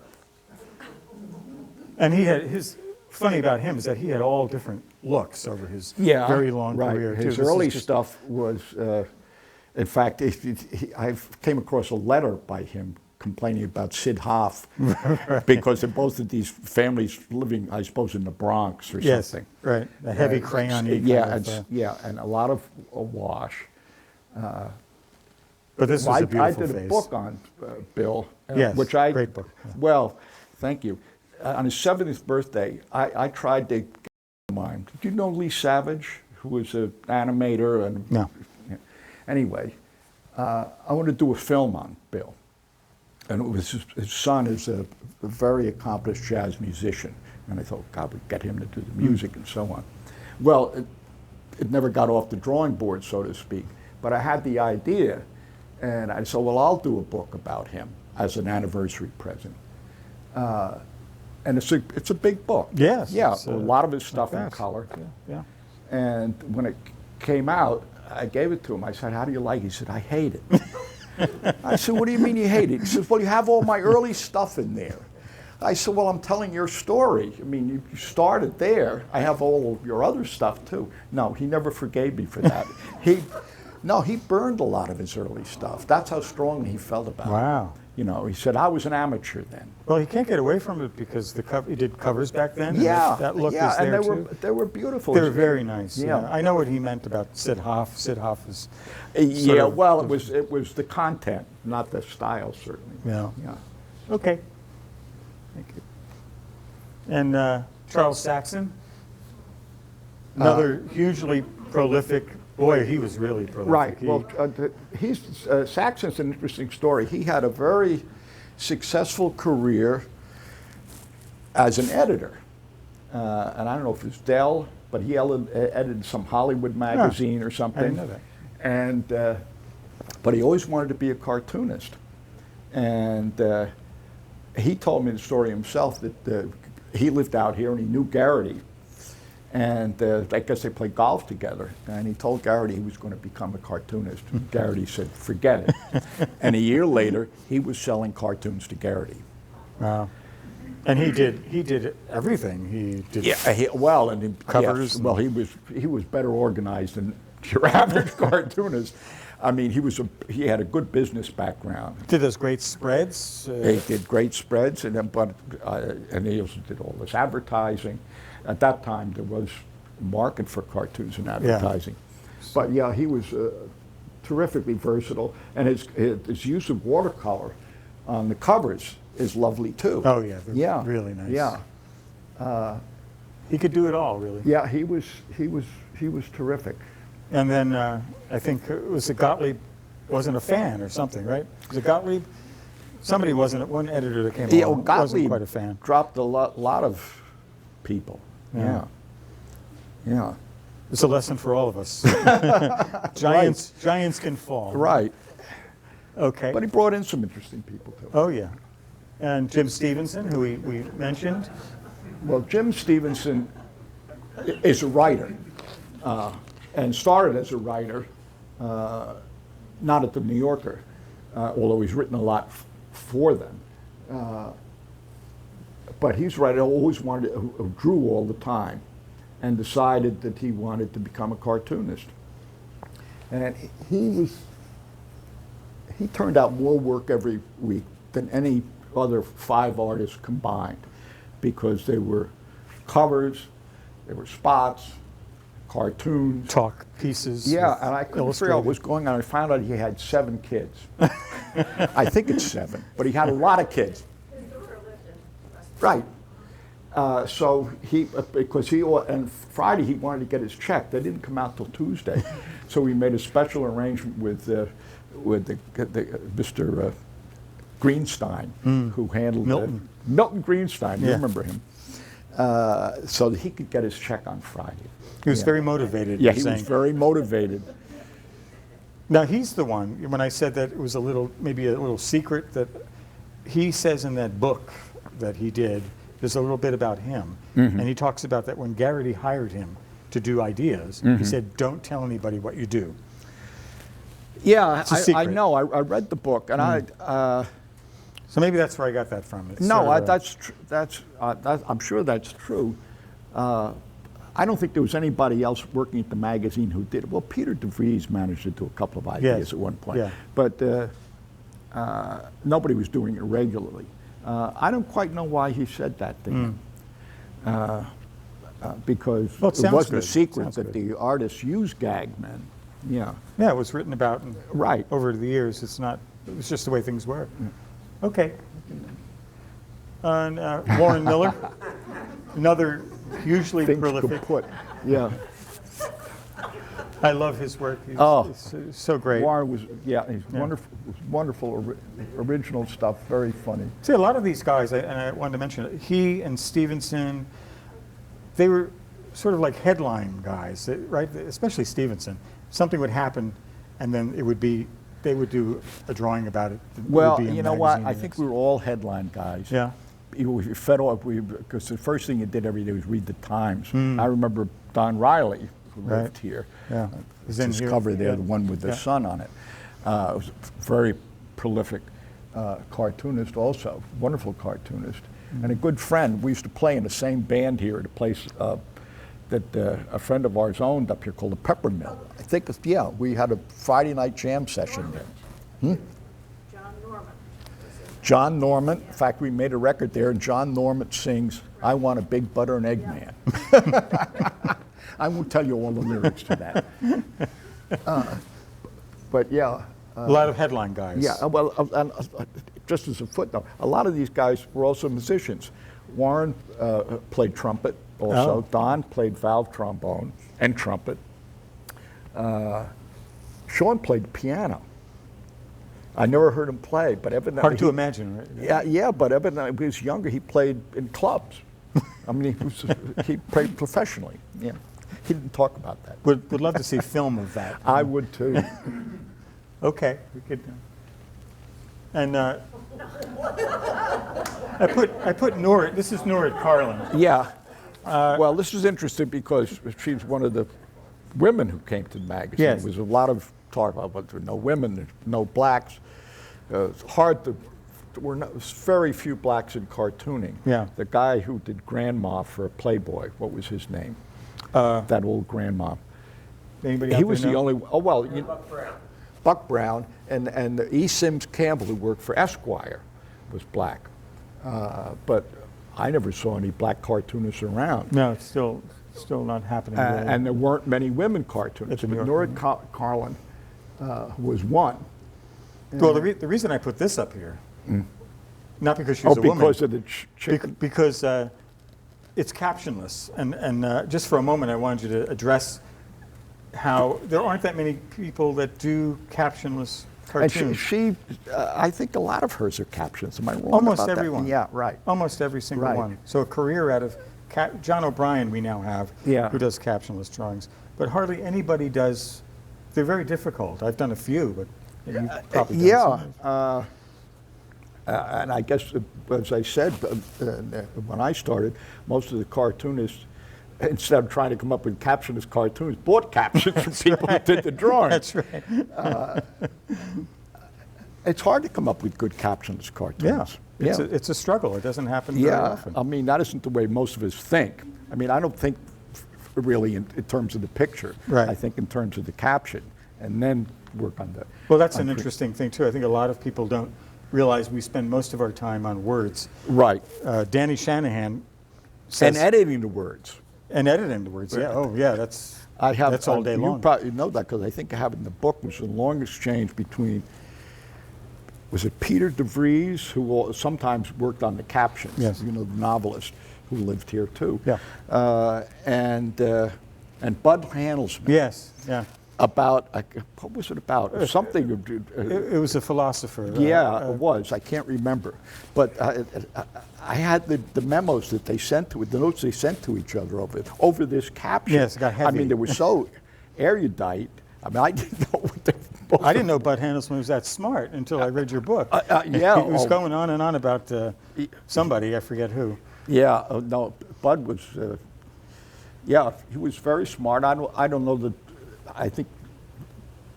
and he had his. Funny about him is that he had all different looks over his very long right. career. His too. This early is just- stuff was, in fact, I came across a letter by him complaining about Sid Hoff because of both of these families living, I suppose, in the Bronx or Yes, something. right. A heavy crayon. And a lot of wash. But this was I a beautiful did a face. book on Bill, Yes, which I great book, yeah. Well, thank you. On his 70th birthday, I tried to get mine. Did you know Lee Savage, who was an animator and No. Anyway, I wanted to do a film on Bill, and it was his son is a very accomplished jazz musician, and I thought, God, we'd get him to do the music and so on. Well, it never got off the drawing board, so to speak. But I had the idea, and I said, well, I'll do a book about him as an anniversary present. And it's a big book. Yes, Yeah, it's, a lot of his stuff in fast. color. Yeah. And when it came out, I gave it to him. I said, how do you like it? He said, I hate it. I said, what do you mean you hate it? He says, well, you have all my early stuff in there. I said, well, I'm telling your story. I mean, you started there. I have all of your other stuff, too. No, he never forgave me for that. He burned a lot of his early stuff. That's how strongly he felt about it. Wow. You know, he said, I was an amateur then. Well, he can't get away from it because he did covers back then. and Yeah, that look yeah, is there and too. they were beautiful. They were very nice. Yeah. I know what he meant about Sid Hoff. Sid Hoff is. Yeah, of- well, it was the content, not the style, certainly. Yeah. Yeah. Okay. Thank you. And Charles Saxon, another hugely prolific. Boy, he was really prolific. Right. He- Well, Saxon's an interesting story. He had a very successful career as an editor. And I don't know if it's Dell, but he edited some Hollywood magazine or something. I didn't know that. And, but he always wanted to be a cartoonist. And he told me the story himself that he lived out here and he knew Garrity. And I guess they played golf together. And he told Garrity he was going to become a cartoonist. Garrity said, forget it. And a year later, he was selling cartoons to Garrity. Wow. And he did everything. He did. Covers. and- Well, he was better organized than your average cartoonist. I mean, he had a good business background. Did those great spreads. He did great spreads, and he also did all this advertising. At that time, there was a market for cartoons and advertising. But yeah, he was terrifically versatile, and his use of watercolor on the covers is lovely too. Oh yeah, they're Yeah, really nice. Yeah, He could do it all, really. yeah, he was terrific. And then I think it was Gottlieb wasn't a fan or something, right? Was it Gottlieb? Somebody wasn't. One editor that came Yeah, along wasn't Gottlieb quite a fan. dropped a lot of people. Yeah. Yeah. It's a lesson for all of us. Giants can fall. Right. Okay. But he brought in some interesting people too. Oh yeah. And Jim Stevenson, who we mentioned. Well, Jim Stevenson is a writer and started as a writer, not at the New Yorker, although he's written a lot for them. but he's right. I always wanted, who drew all the time, and decided that he wanted to become a cartoonist. And he turned out more work every week than any other 5 artists combined, because they were covers, they were spots, cartoons. Talk pieces. Yeah, and I couldn't figure out what was going on. I found out he had 7 kids. I think it's 7, but he had a lot of kids. Right. So because and Friday he wanted to get his check. They didn't come out till Tuesday, so we made a special arrangement with Mr. Greenstein, who handled Milton Greenstein. You remember him? So that he could get his check on Friday. He was very motivated. Yeah, he was very motivated. Now he's the one. When I said that it was maybe a little secret, that he says in that book that he did. There's a little bit about him, and he talks about that when Garrity hired him to do ideas, he said, "Don't tell anybody what you do." Yeah, It's a I secret. know. I read the book, and So maybe that's where I got that from. It's no, sort of I'm sure that's true. I don't think there was anybody else working at the magazine who did it. Well, Peter DeVries managed to do a couple of ideas at one point, but nobody was doing it regularly. I don't quite know why he said that to him, because it wasn't a secret that the artists used gag men. Yeah. Yeah, it was written about Right. over the years. It was just the way things were. Okay. And Warren Miller, another hugely Things prolific. kaput. Yeah. I love his work. He's so great. Warren was, he's wonderful, original stuff, very funny. See, a lot of these guys, and I wanted to mention it, he and Stevenson, they were sort of like headline guys, right? Especially Stevenson. Something would happen, and then they would do a drawing about it. Well, you know what? I think we were all headline guys. Yeah. You fed off, because the first thing you did every day was read the Times. I remember Don Riley, who lived here. Yeah. It's his cover there, the one with the sun on it. Was a very prolific cartoonist also, wonderful cartoonist, and a good friend. We used to play in the same band here at a place that a friend of ours owned up here called the Pepper Mill. I think, we had a Friday night jam session there. John Norman. In fact, we made a record there, and John Norman sings, "I Want a Big Butter and Egg Man." I won't tell you all the lyrics to that. But yeah. A lot of headline guys. Yeah, well, just as a footnote, a lot of these guys were also musicians. Warren played trumpet also. Don played valve trombone and trumpet. Sean played piano. I never heard him play, but evidently... Hard to imagine, right? Yeah, but evidently when he was younger, he played in clubs. I mean, he played professionally. Yeah, he didn't talk about that. Would love to see film of that. I would too. Okay, we could. And I put Nora. This is Nora Carlin. Yeah. Well, this is interesting because she's one of the women who came to the magazine. Yes. There was a lot of talk about, but there were no women, there's no blacks. It's hard to. Very few blacks in cartooning. Yeah. The guy who did Grandma for Playboy, what was his name? That old Grandma. Anybody? He was the only. Oh well. Buck Brown and E. Sims Campbell, who worked for Esquire, was black. But I never saw any black cartoonists around. No, it's still not happening. Really. And there weren't many women cartoonists. But Nora Carlin was one. Well, the reason I put this up here, not because she's a woman. Because of the chicken. Because it's captionless, and just for a moment, I wanted you to address how there aren't that many people that do captionless cartoons. And she I think a lot of hers are captions. Am I wrong Almost about everyone. that? Yeah, right. Almost every single Right. one. So a career out of John O'Brien we now have, who does captionless drawings, but hardly anybody does. They're very difficult. I've done a few, but you've probably done some. And I guess, as I said, when I started, most of the cartoonists, instead of trying to come up with captionless cartoons, bought captions from people who did the drawing. That's right. It's hard to come up with good captions, cartoons. Yeah, it's a struggle. It doesn't happen very Yeah, often. I mean, that isn't the way most of us think. I mean, I don't think really in terms of the picture. Right. I think in terms of the caption, and then work on the. Well, that's an interesting thing, too. I think a lot of people don't realize we spend most of our time on words. Right. Danny Shanahan says... And editing the words. And editing the words, yeah. Oh, yeah, that's all day long. You probably know that because I think I have in the book was the long exchange between, was it Peter DeVries, who sometimes worked on the captions, Yes. you know, the novelist who lived here too, Yeah. and Bud Handelsman. Yes, yeah. About, what was it about? Something. It was a philosopher. Yeah, it was. I can't remember. But I had the memos that they sent to the notes they sent to each other over this caption. Yes, it got heavy. I mean, they were so erudite. I mean, I didn't know what they were. I didn't know Bud Handelsman was that smart until I read your book. Yeah. He was going on and on about somebody, I forget who. Yeah, no, Bud was, yeah, he was very smart. I don't know that, I think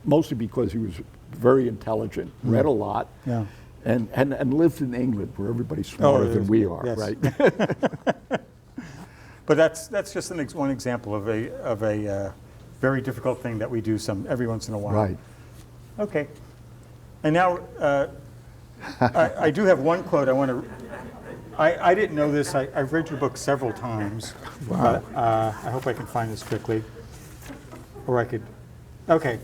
mostly because he was very intelligent, read a lot, Yeah. and lived in England where everybody's smarter than we are, yes. right? But that's just one example of a very difficult thing that we do every once in a while. Right. Okay. And now I do have one quote I want to. I didn't know this. I've read your book several times. Wow. But, I hope I can find this quickly, or I could. Okay.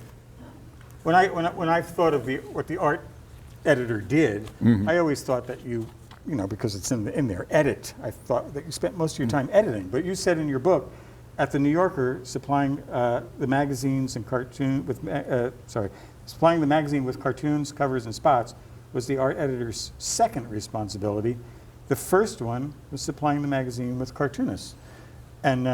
When I thought of what the art editor did, I always thought that you know, because it's in there, edit. I thought that you spent most of your time editing. But you said in your book, at the New Yorker, supplying the magazines and supplying the magazine with cartoons, covers, and spots was the art editor's second responsibility. The first one was supplying the magazine with cartoonists. And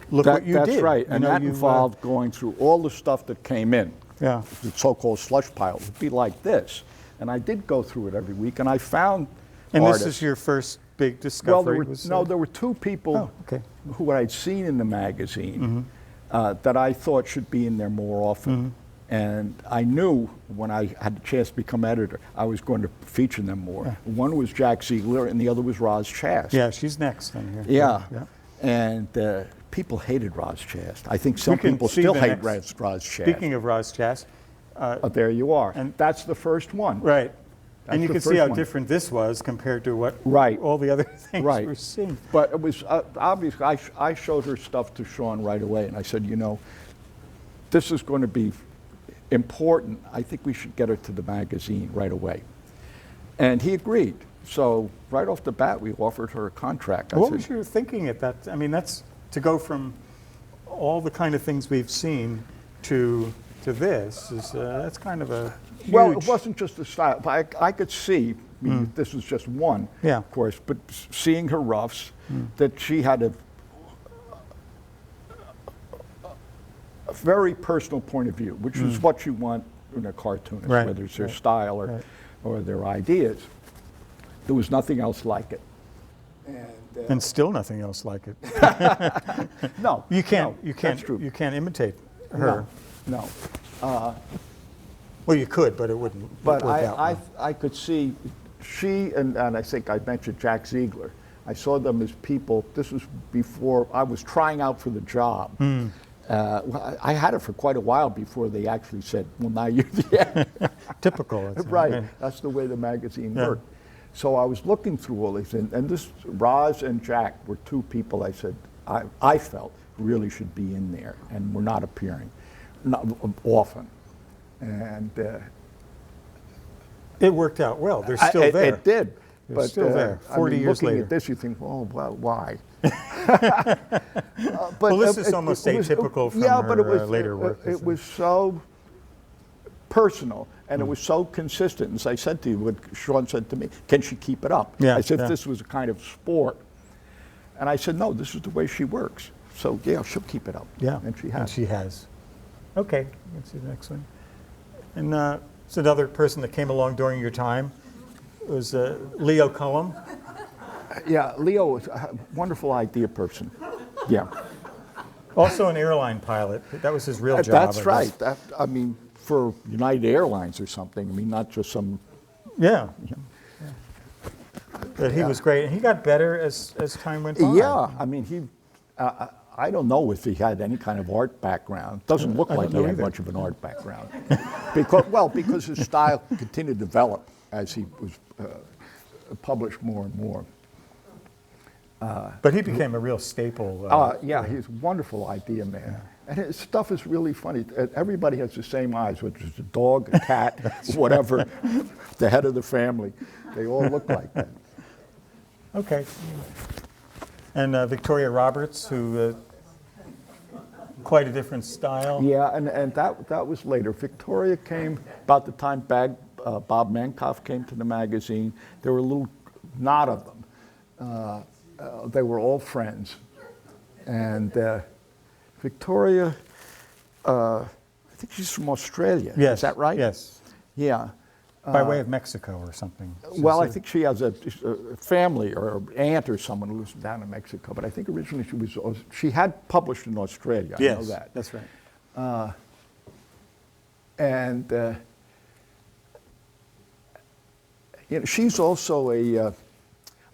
look what you did. That's right, You and know, that you've, involved going through all the stuff that came in. Yeah. The so-called slush pile would be like this. And I did go through it every week, and I found And artists. this is your first big Well, discovery? there were two people okay. who I'd seen in the magazine that I thought should be in there more often. And I knew when I had the chance to become editor, I was going to feature them more. Yeah. One was Jack Ziegler, and the other was Roz Chast. Yeah, she's next on here. Yeah. Yeah. And people hated Roz Chast. I think some can people see still the hate next- Roz Chast. Speaking of Roz Chast, There you are. and- And that's the first one. right. That's And you the can see first how one. different this was compared to what Right. all the other things Right. we're seeing. But it was obvious. I showed her stuff to Sean right away, and I said, you know, this is going to be important. I think we should get her to the magazine right away. And he agreed. So right off the bat, we offered her a contract. I What said, was your thinking at that? I mean, that's to go from all the kind of things we've seen to this is that's kind of a huge. well, it wasn't just the style. I could see, I mean, this was just one, Yeah. of course, but seeing her roughs, that she had a very personal point of view, which is what you want in a cartoonist, Right, whether it's their right, style right. or their ideas. There was nothing else like it. And still nothing else like it. No, You can't. no, You can't. That's true. You can't imitate her. No. Well, you could, but it wouldn't. But work out well. I could see she and I think I mentioned Jack Ziegler. I saw them as people. This was before I was trying out for the job. I had it for quite a while before they actually said, "Well, now you're the editor." Typical. It's, Right. That's the way the magazine Yeah. worked. So I was looking through all these, and this Roz and Jack were two people I said I felt really should be in there, and were not appearing, not often. And It worked out well. They're still it, there. It did. They're But still there, 40 years looking later. at this, you think, well, why? Well, this is almost atypical from her later work, It isn't was so personal, and it was so consistent. As I said to you, what Sean said to me, can she keep it up? Yeah, I said, yeah. if this was a kind of sport. And I said, no, this is the way she works. So, yeah, she'll keep it up. Yeah. And she has. And she has. Okay. Let's see the next one. And it's another person that came along during your time. It was Leo Cullum. Yeah, Leo was a wonderful idea person. Yeah. Also an airline pilot. That was his real job. I That's guess. right. I mean, for United Airlines or something. I mean, not just some. Yeah. But he was great, and he got better as time went on. Yeah, I mean, I don't know if he had any kind of art background. Doesn't look I like don't he know had either. much of an art background. Because his style continued to develop as he was published more and more. But he became a real staple. Yeah, he's a wonderful idea, man. And his stuff is really funny. Everybody has the same eyes, whether it's a dog, a cat, whatever, the head of the family. They all look like that. Okay. And Victoria Roberts, who quite a different style. Yeah, and that was later. Victoria came about the time Bob Mankoff came to the magazine. There were a little knot of them. They were all friends. And Victoria, I think she's from Australia. Yes. Is that right? Yes. Yeah. By way of Mexico or something. Well, I think she has a family or an aunt or someone who lives down in Mexico. But I think originally she had published in Australia. I know that. That's right. And she's also a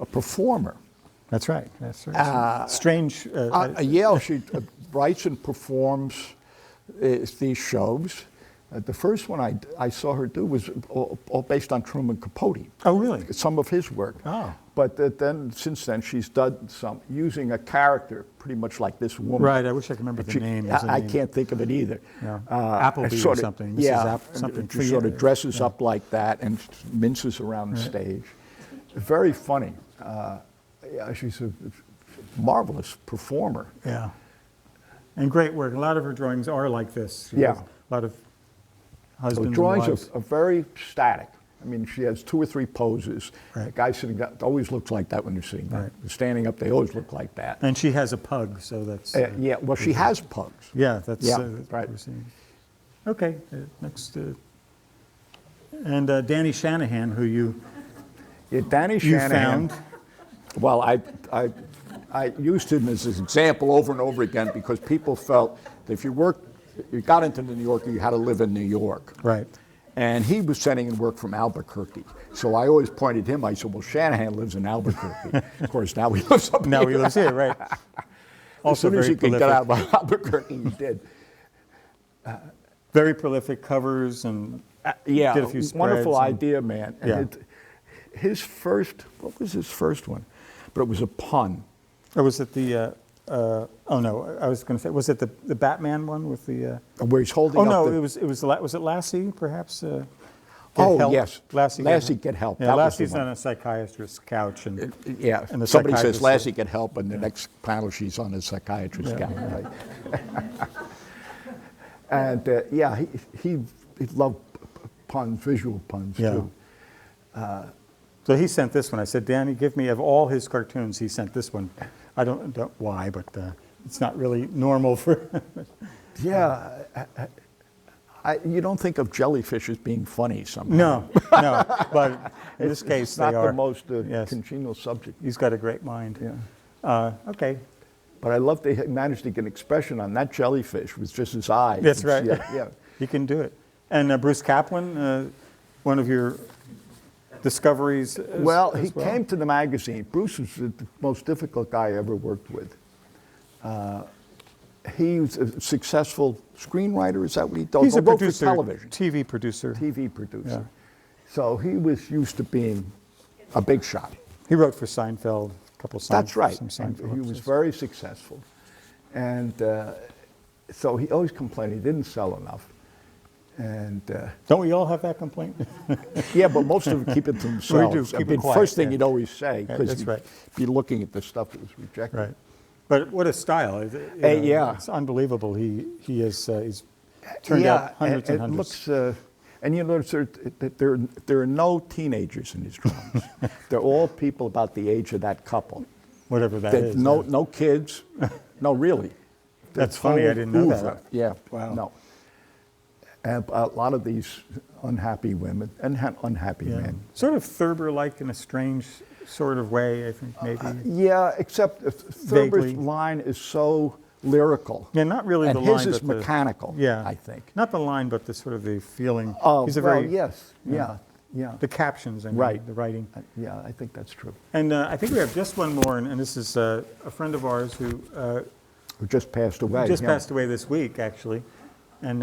performer. That's right. That's right. Strange. Yeah, she writes and performs these shows. The first one I saw her do was all based on Truman Capote. Oh, really? Some of his work. Oh. But then, since then, she's done some using a character pretty much like this woman. Right. I wish I could remember the name. I can't think of it either. Yeah. Appleby or something. Yeah, something. she sort of dresses up like that and minces around the stage. Very funny. Yeah, she's a marvelous performer. Yeah. And great work. A lot of her drawings are like this. She Yeah. has a lot of The husbands drawings and wives. are very static. I mean, she has 2 or 3 poses. Right. The guy sitting down always looks like that when they're sitting down. Right. Standing up, they always look like that. And she has a pug, so that's... Yeah, well, she has pugs. Yeah, that's Yeah, what right. we're seeing. Okay, next. And Danny Shanahan, who you Danny Shanahan. found. Well, I used him as an example over and over again because people felt that if you got into New York, you had to live in New York. Right. And he was sending in work from Albuquerque. So I always pointed him, I said, well, Shanahan lives in Albuquerque. Of course, now he lives up Now here. he lives here, right. As Also soon as very he could get out of Albuquerque, he did. Very prolific covers and Yeah, did a few wonderful spreads and- idea, man. And Yeah. his first, what was his first one? But it was a pun. Or was it the... oh no, I was going to say, was it the Batman one with the... Where he's holding Oh up no, the, was it Lassie, perhaps? Get Oh, Help? yes. Lassie, Get Help. Yeah, That was the Lassie's one. on a psychiatrist's couch, and Yeah, and the somebody says psychiatrist Lassie get help, and the next panel she's on a psychiatrist's couch. Right? And yeah, he loved puns, visual puns Yeah. too. So he sent this one. I said, Danny, give me, of all his cartoons, he sent this one. I don't why, but it's not really normal for... Yeah, you don't think of jellyfish as being funny somehow. No, but in this case, It's not they are. the most Yes. congenial subject. He's got a great mind. Yeah. Okay. But I love they managed to get an expression on that jellyfish with just his eyes. That's right. Yeah. He can do it. And Bruce Kaplan, one of your discoveries as Well, as he came to the magazine. Bruce was the most difficult guy I ever worked with. He's a successful screenwriter, is that what he does? He's a Wrote producer, for television. TV producer. TV producer. Yeah. So he was used to being a big shot. He wrote for Seinfeld, a couple of That's right. some And Seinfeld he was episodes. very successful. And so he always complained he didn't sell enough. And Don't we all have that complaint? yeah, but most of them keep it to themselves. keep it quiet, first thing yeah. you'd always say, because that's you'd right. be looking at the stuff that was rejected. Right. But what a style. Yeah. It's unbelievable. He's turned out hundreds and it hundreds. looks, and you notice there are no teenagers in his drawings. They're all people about the age of that couple. Whatever that That- is. no kids. No, really. That's funny. I didn't know that. Yeah. Wow. No. And a lot of these unhappy women and unhappy Yeah. men. Sort of Thurber-like in a strange sort of way, I think, maybe. Yeah, except Thurber's Vaguely. line is so lyrical. Yeah, not really And the his line, is but the- mechanical, Yeah. I think. Not the line, but the sort of the feeling. Oh, He's a well, very, yes, yeah. the captions, I mean, Right. the writing. Yeah, I think that's true. And I think we have just one more, and this is a friend of ours who Who just passed away. just yeah. passed away this week, actually. And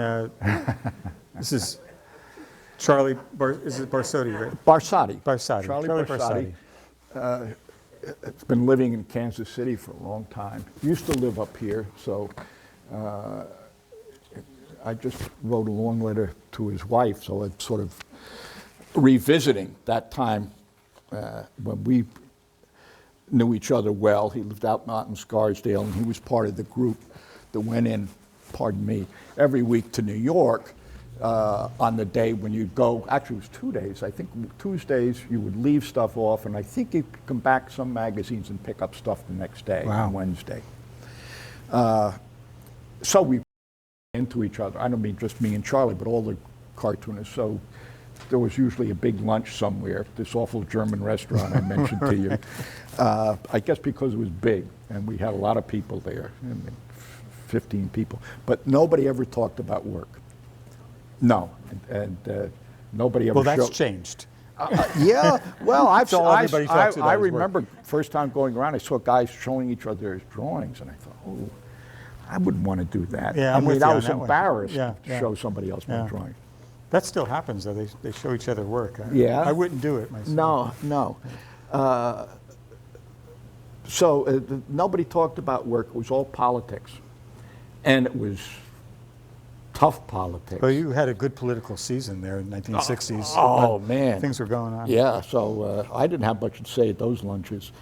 this is Charlie, is it Barsotti, right? Barsotti. Barsotti. Charlie Charlie Barsotti. It's been living in Kansas City for a long time. Used to live up here, so I just wrote a long letter to his wife, so I'm sort of revisiting that time when we knew each other well. He lived out in Scarsdale, and he was part of the group that went in, pardon me, every week to New York on the day when you'd go. Actually, it was 2 days. I think Tuesdays you would leave stuff off, and I think you could come back some magazines and pick up stuff the next day, Wow. on Wednesday. So we into each other. I don't mean just me and Charlie, but all the cartoonists. So there was usually a big lunch somewhere, this awful German restaurant I mentioned to you. I guess because it was big, and we had a lot of people there, 15 people. But nobody ever talked about work. No, and nobody ever Well, that's showed. changed. Yeah, well, That's all everybody talks about I is work. remember first time going around, I saw guys showing each other their drawings, and I thought, oh, I wouldn't want to do that. Yeah, I I'm with mean, you I on was that one. embarrassed Yeah, to yeah. show somebody else my Yeah. drawing. That still happens, though. They show each other work. Yeah? I wouldn't do it myself. No. So nobody talked about work. It was all politics, and it was tough politics. Well, you had a good political season there in the 1960s. Oh, when man. Things were going on. Yeah, so I didn't have much to say at those lunches.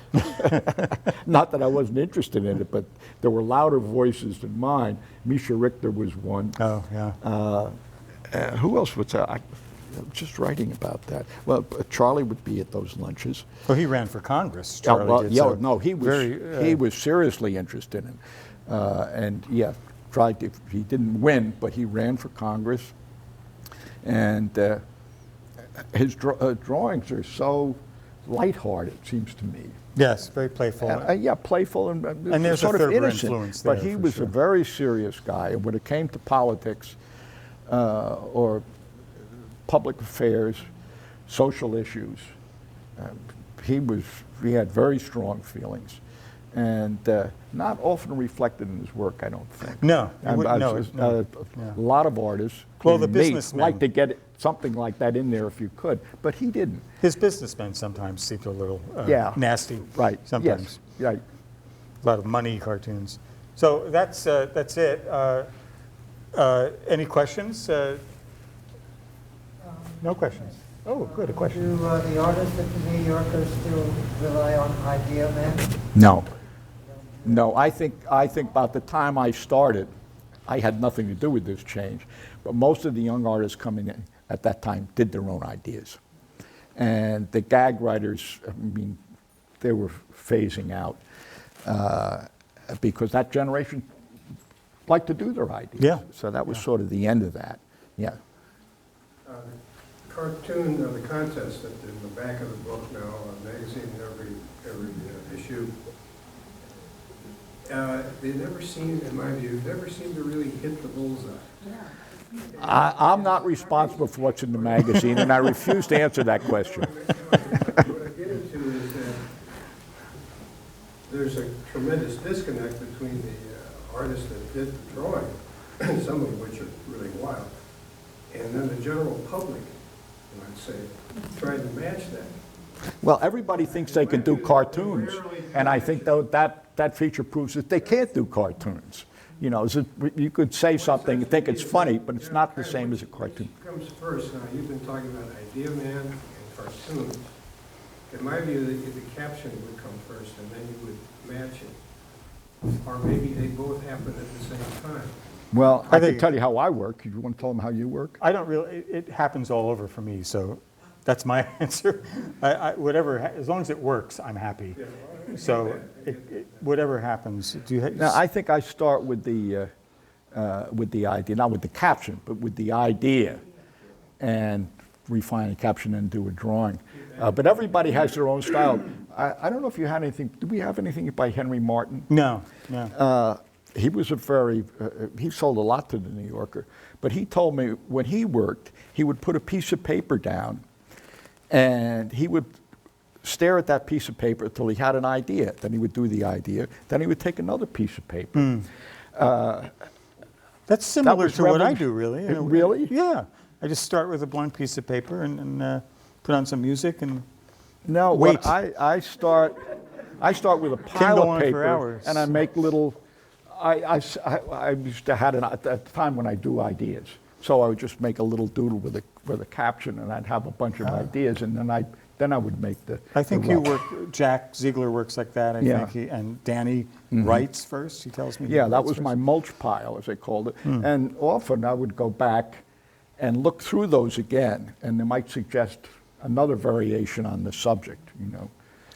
Not that I wasn't interested in it, but there were louder voices than mine. Misha Richter was one. Oh, yeah. Who else was that? I'm just writing about that. Well, Charlie would be at those lunches. Well, he ran for Congress. Yeah, Charlie well, did, yeah, so no, he was very, he was seriously interested in, and yeah, tried to. He didn't win, but he ran for Congress, and his drawings are so lighthearted. It seems to me. Yes, very playful. Yeah, playful and there's a sort of Thurber innocent. influence But there, he for was sure. a very serious guy, and when it came to politics or public affairs, social issues, he had very strong feelings, and not often reflected in his work, I don't think. No, you And wouldn't know I- it, no. A lot of artists, Well, the including me, businessmen- like to get something like that in there if you could, but he didn't. His businessmen sometimes seemed a little Yeah. nasty. Right. Sometimes. Yes. Right. A lot of money cartoons. So that's it. Any questions? No questions. Oh, good, a question. Do the artists at the New Yorker still rely on idea men? No. No, I think about the time I started, I had nothing to do with this change, but most of the young artists coming in at that time did their own ideas. And the gag writers, I mean, they were phasing out because that generation liked to do their ideas. Yeah. So that was sort of the end of that. Yeah. Cartoon, the contest in the back of the book now, a magazine every issue. They never seem, in my view, never seem to really hit the bullseye. I'm not responsible for what's in the magazine, and I refuse to answer that question. What I get into is that there's a tremendous disconnect between the artists that did the drawing, some of which are really wild, and then the general public, I'd say, trying to match that. Well, everybody thinks they can do cartoons, and I think though that feature proves that they can't do cartoons. You know, you could say something and think it's funny, but it's not the same as a cartoon. Which comes first? Now, you've been talking about idea man and cartoons. In my view, the caption would come first, and then you would match it. Or maybe they both happen at the same time. Well, I think- can tell you how I work. You want to tell them how you work? I don't really, it happens all over for me, so that's my answer. Whatever, as long as it works, I'm happy. So whatever happens, do you? Now, I think I start with the idea, not with the caption, but with the idea, and refine the caption and do a drawing. But everybody has their own style. I don't know if you had anything. Do we have anything by Henry Martin? No, no. he was a very, he sold a lot to the New Yorker, but he told me when he worked, he would put a piece of paper down and he would stare at that piece of paper until he had an idea. Then he would do the idea. Then he would take another piece of paper. That's similar was to what I revolution- do, really. Really? Yeah. I just start with a blank piece of paper and put on some music and No, wait. what I start with a go pile on of for paper hours. and I make little, I used to have at the time when I do ideas. So I would just make a little doodle with a caption and I'd have a bunch of ideas and then I would make the. I think the you rough. work, Jack Ziegler works like that, I Yeah. think. And Danny writes first, he tells me. he Yeah, that writes was first. my mulch pile, as they called it. And often I would go back and look through those again, and they might suggest another variation on the subject, you know.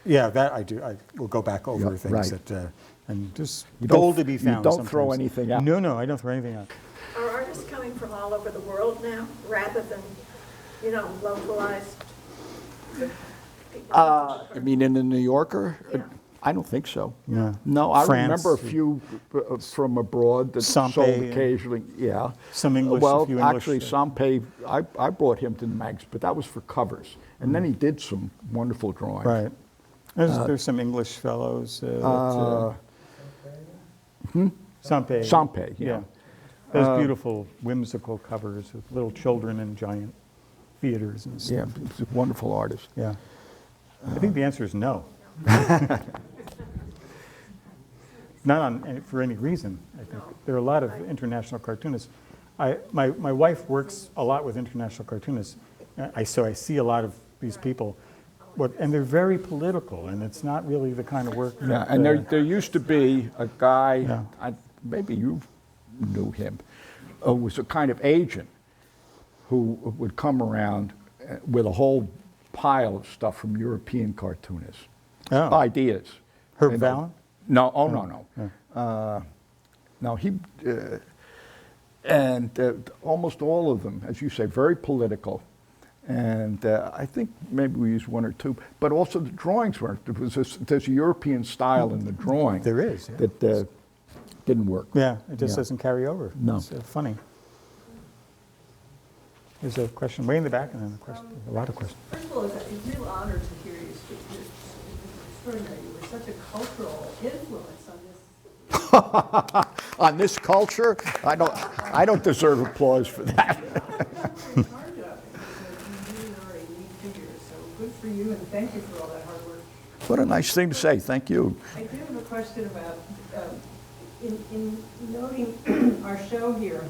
Yeah, that I do. I will go back over Yeah, things right. that, and there's You don't- gold to be you found don't throw sometimes. anything out. No, I don't throw anything out. Are artists coming from all over the world now, rather than, localized? I mean, in the New Yorker? I don't think so. Yeah. No, I France. remember a few from abroad that sold Sampe, occasionally, yeah. Some English, a Well, few English, actually, Sampe, I brought him to the mags, but that was for covers. And then he did some wonderful drawings. Right. There's some English fellows. Sampe. Sampe, yeah. Those beautiful, whimsical covers with little children in giant theaters and Yeah, stuff. he's a wonderful artist. Yeah. I think the answer is no. Not for any reason, I think. There are a lot of international cartoonists. My wife works a lot with international cartoonists, so I see a lot of these people. And they're very political, and it's not really the kind of work Yeah, that, and there used to be a guy, Yeah. maybe you knew him, who was a kind of agent who would come around with a whole pile of stuff from European cartoonists. Oh. Ideas. Herb You know. Vallon? No, oh, no. No, he, almost all of them, as you say, very political. And I think maybe we used one or two, but also the drawings weren't. There's a European style in the drawing. There is, yeah. That didn't work. Yeah, it just Yeah. doesn't carry over. No. It's funny. There's a question way in the back, and then a question, a lot of questions. First of all, it's a real honor to hear you speak. It's extraordinary. You were such a cultural influence on this. On this culture, I don't deserve applause for that. It's hard job because you really are a unique figure. So good for you, and thank you for all that hard work. What a nice thing to say. Thank you. I do have a question about, in noting our show here,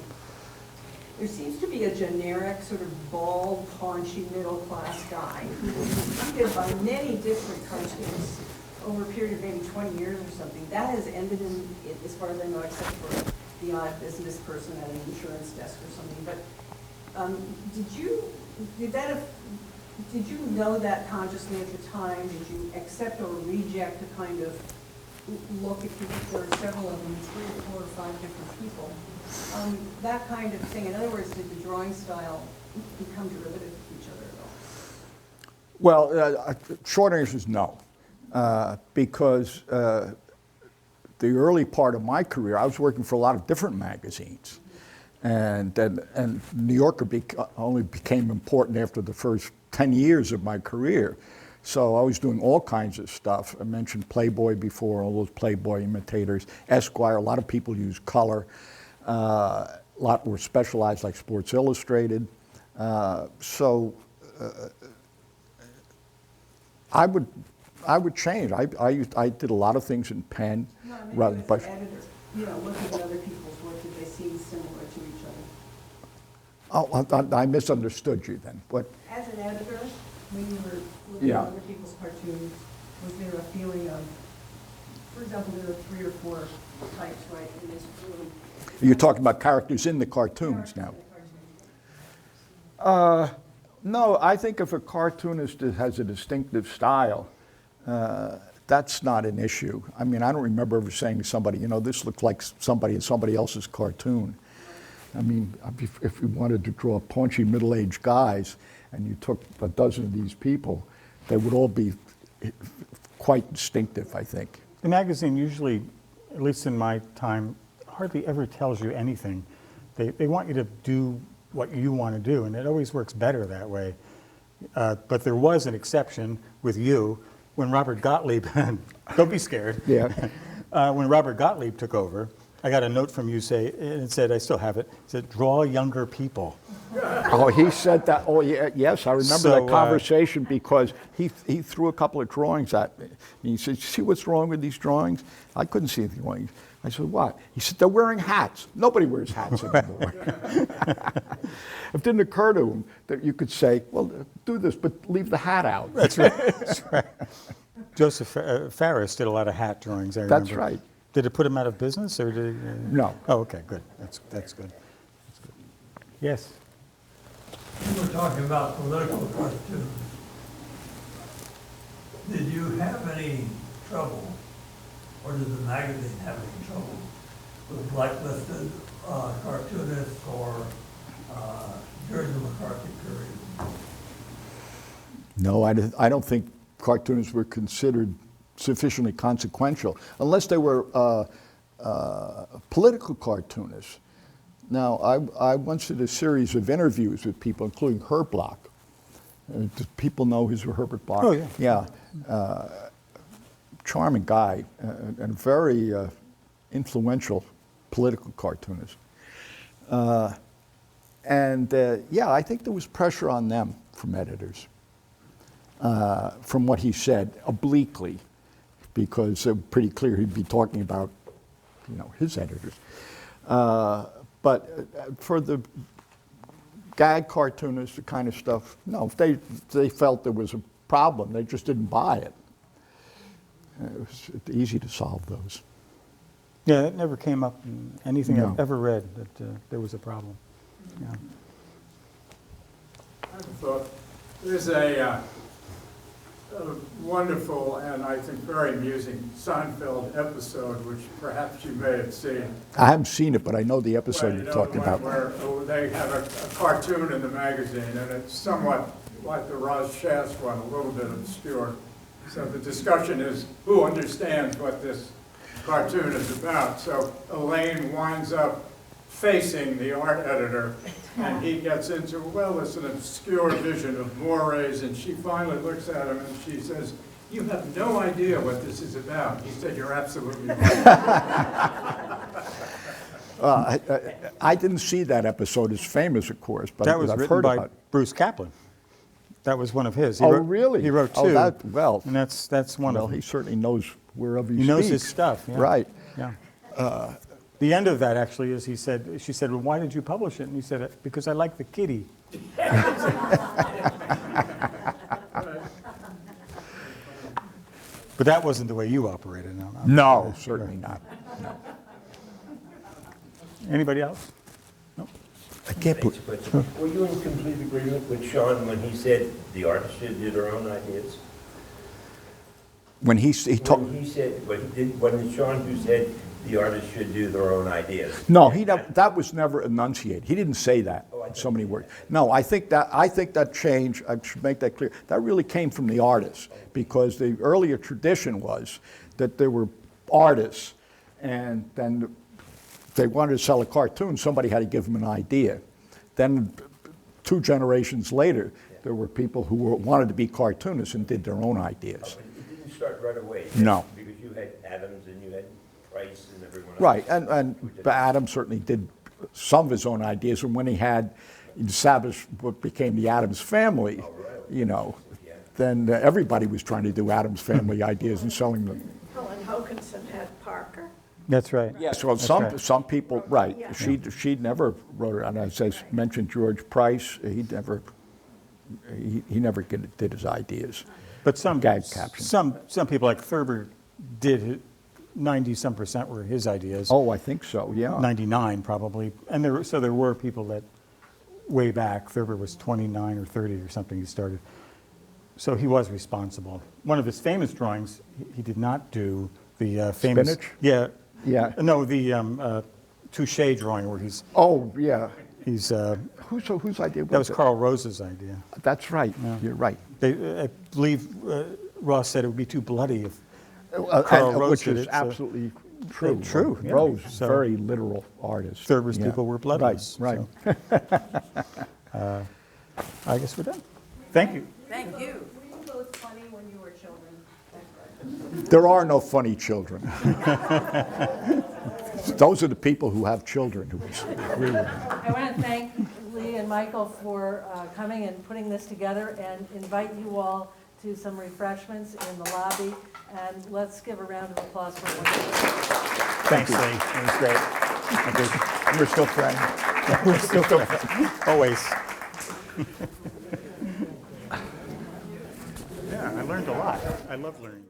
there seems to be a generic sort of bald, paunchy, middle-class guy who was treated by many different cartoonists over a period of maybe 20 years or something. That has ended in, as far as I know, except for the odd business person at an insurance desk or something. But did you know that consciously at the time? Did you accept or reject a kind of look at people? There are several of them, 3 or 4 or 5 different people. That kind of thing. In other words, did the drawing style become derivative of each other at all? Well, short answer is no, because the early part of my career, I was working for a lot of different magazines, and New Yorker only became important after the first 10 years of my career. So I was doing all kinds of stuff. I mentioned Playboy before, all those Playboy imitators, Esquire. A lot of people use color. A lot were specialized, like Sports Illustrated. I would change. I did a lot of things in pen. No, I mean, rather, as but an editor, looking at other people's work, did they seem similar to each other? I misunderstood you then. What? As an editor, when you were looking Yeah. at other people's cartoons, was there a feeling of, for example, there are 3 or 4 types, right, in this room? You're talking about characters in the cartoons now. No, I think if a cartoonist has a distinctive style, that's not an issue. I mean, I don't remember ever saying to somebody, this looks like somebody in somebody else's cartoon. I mean, if you wanted to draw paunchy middle-aged guys and you took a dozen of these people, they would all be quite distinctive, I think. The magazine usually, at least in my time, hardly ever tells you anything. They want you to do what you want to do, and it always works better that way. But there was an exception with you when Robert Gottlieb, don't be scared. Yeah. When Robert Gottlieb took over, I got a note from you and it said, I still have it, it said, draw younger people. Oh, he said that. Oh, yeah, yes, I remember So, that conversation because he threw a couple of drawings at me. And he said, "See what's wrong with these drawings?" I couldn't see anything wrong. I said, "What?" He said, "They're wearing hats. Nobody wears hats anymore." It didn't occur to him that you could say, "Well, do this, but leave the hat out." That's right. That's right. Joseph Ferris did a lot of hat drawings, I remember. That's right. Did it put him out of business, or did it, No. Oh, okay, good. That's good. That's good. Yes. You were talking about political cartoons. Did you have any trouble, or did the magazine have any trouble with blacklisted cartoonists or during the McCarthy period? No, I don't think cartoonists were considered sufficiently consequential, unless they were political cartoonists. Now, I once did a series of interviews with people, including Herb Bloch. Do people know who's Herbert Bloch? Oh, yeah. Yeah. Charming guy and a very influential political cartoonist. Yeah, I think there was pressure on them from editors, from what he said, obliquely, because it's pretty clear he'd be talking about, his editors. But for the gag cartoonists, the kind of stuff, no, if they felt there was a problem, they just didn't buy it. It was easy to solve those. Yeah, it never came up in anything No. I've ever read that there was a problem. Yeah. I have a thought. There's a wonderful and I think very amusing Seinfeld episode, which perhaps you may have seen. I haven't seen it, but I know the episode Well, you're know talking the one about. Where they have a cartoon in the magazine, and it's somewhat like the Roz Chast one, a little bit obscure. So the discussion is who understands what this cartoon is about. So Elaine winds up facing the art editor, and he gets into, well, it's an obscure vision of mores, and she finally looks at him and she says, "You have no idea what this is about." He said, "You're absolutely right." I didn't see that episode. It's famous, of course, but That was I've written heard by about it. Bruce Kaplan. That was one of his. Oh, really? He wrote Oh, two. well, and that's one well, of them. he certainly knows wherever he He knows speaks. his stuff. Yeah. Right. Yeah. The end of that actually is she said, "Well, why did you publish it?" And he said, "Because I like the kitty." But that wasn't the way you operated. No, certainly not. No. Anybody else? I can't put. Were you in complete agreement with Sean when he said the artists should do their own ideas? When he When told. he said, when it's Sean who said the artists should do their own ideas? No, that was never enunciated. He didn't say that in so many words. No, I think that change, I should make that clear, that really came from the artists, because the earlier tradition was that there were artists, and then if they wanted to sell a cartoon, somebody had to give them an idea. Then 2 generations later, there were people who wanted to be cartoonists and did their own ideas. But it didn't start right away. No. Because you had Adams and you had Price and everyone else. Right, and Adam certainly did some of his own ideas, and when he established what became the Addams Family, then everybody was trying to do Addams Family ideas and selling them. Helen Hokinson had Parker. That's right. Yes, well, right. some people, right. Yeah. She never wrote it, and as I mentioned, George Price, he never did his ideas. But some Gag captions. some people like Thurber did 90% were his ideas. Oh, I think so, yeah. 99 probably, and there were people that way back. Thurber was 29 or 30 or something. He started, so he was responsible. One of his famous drawings, he did not do the famous Spinach? Yeah, Yeah. No, the Touche drawing where he's Oh, yeah. whose idea was that was it? Carl Rose's idea. That's right, you're right. I believe Ross said it would be too bloody if Carl Rose Which did is it, so- absolutely true. True, yeah. Rose, So- very literal artist. Thurber's Yeah. people were bloodless. Right, so, right. I guess we're done. Thank you. Thank you. Were you both funny when you were children? There are no funny children. Those are the people who have children who agree with me. I want to thank Lee and Michael for coming and putting this together, and invite you all to some refreshments in the lobby. And let's give a round of applause for one. Thanks, Lee. It was great. Thank you. We're still friends. We're still friends. Always. Yeah, I learned a lot. I love learning.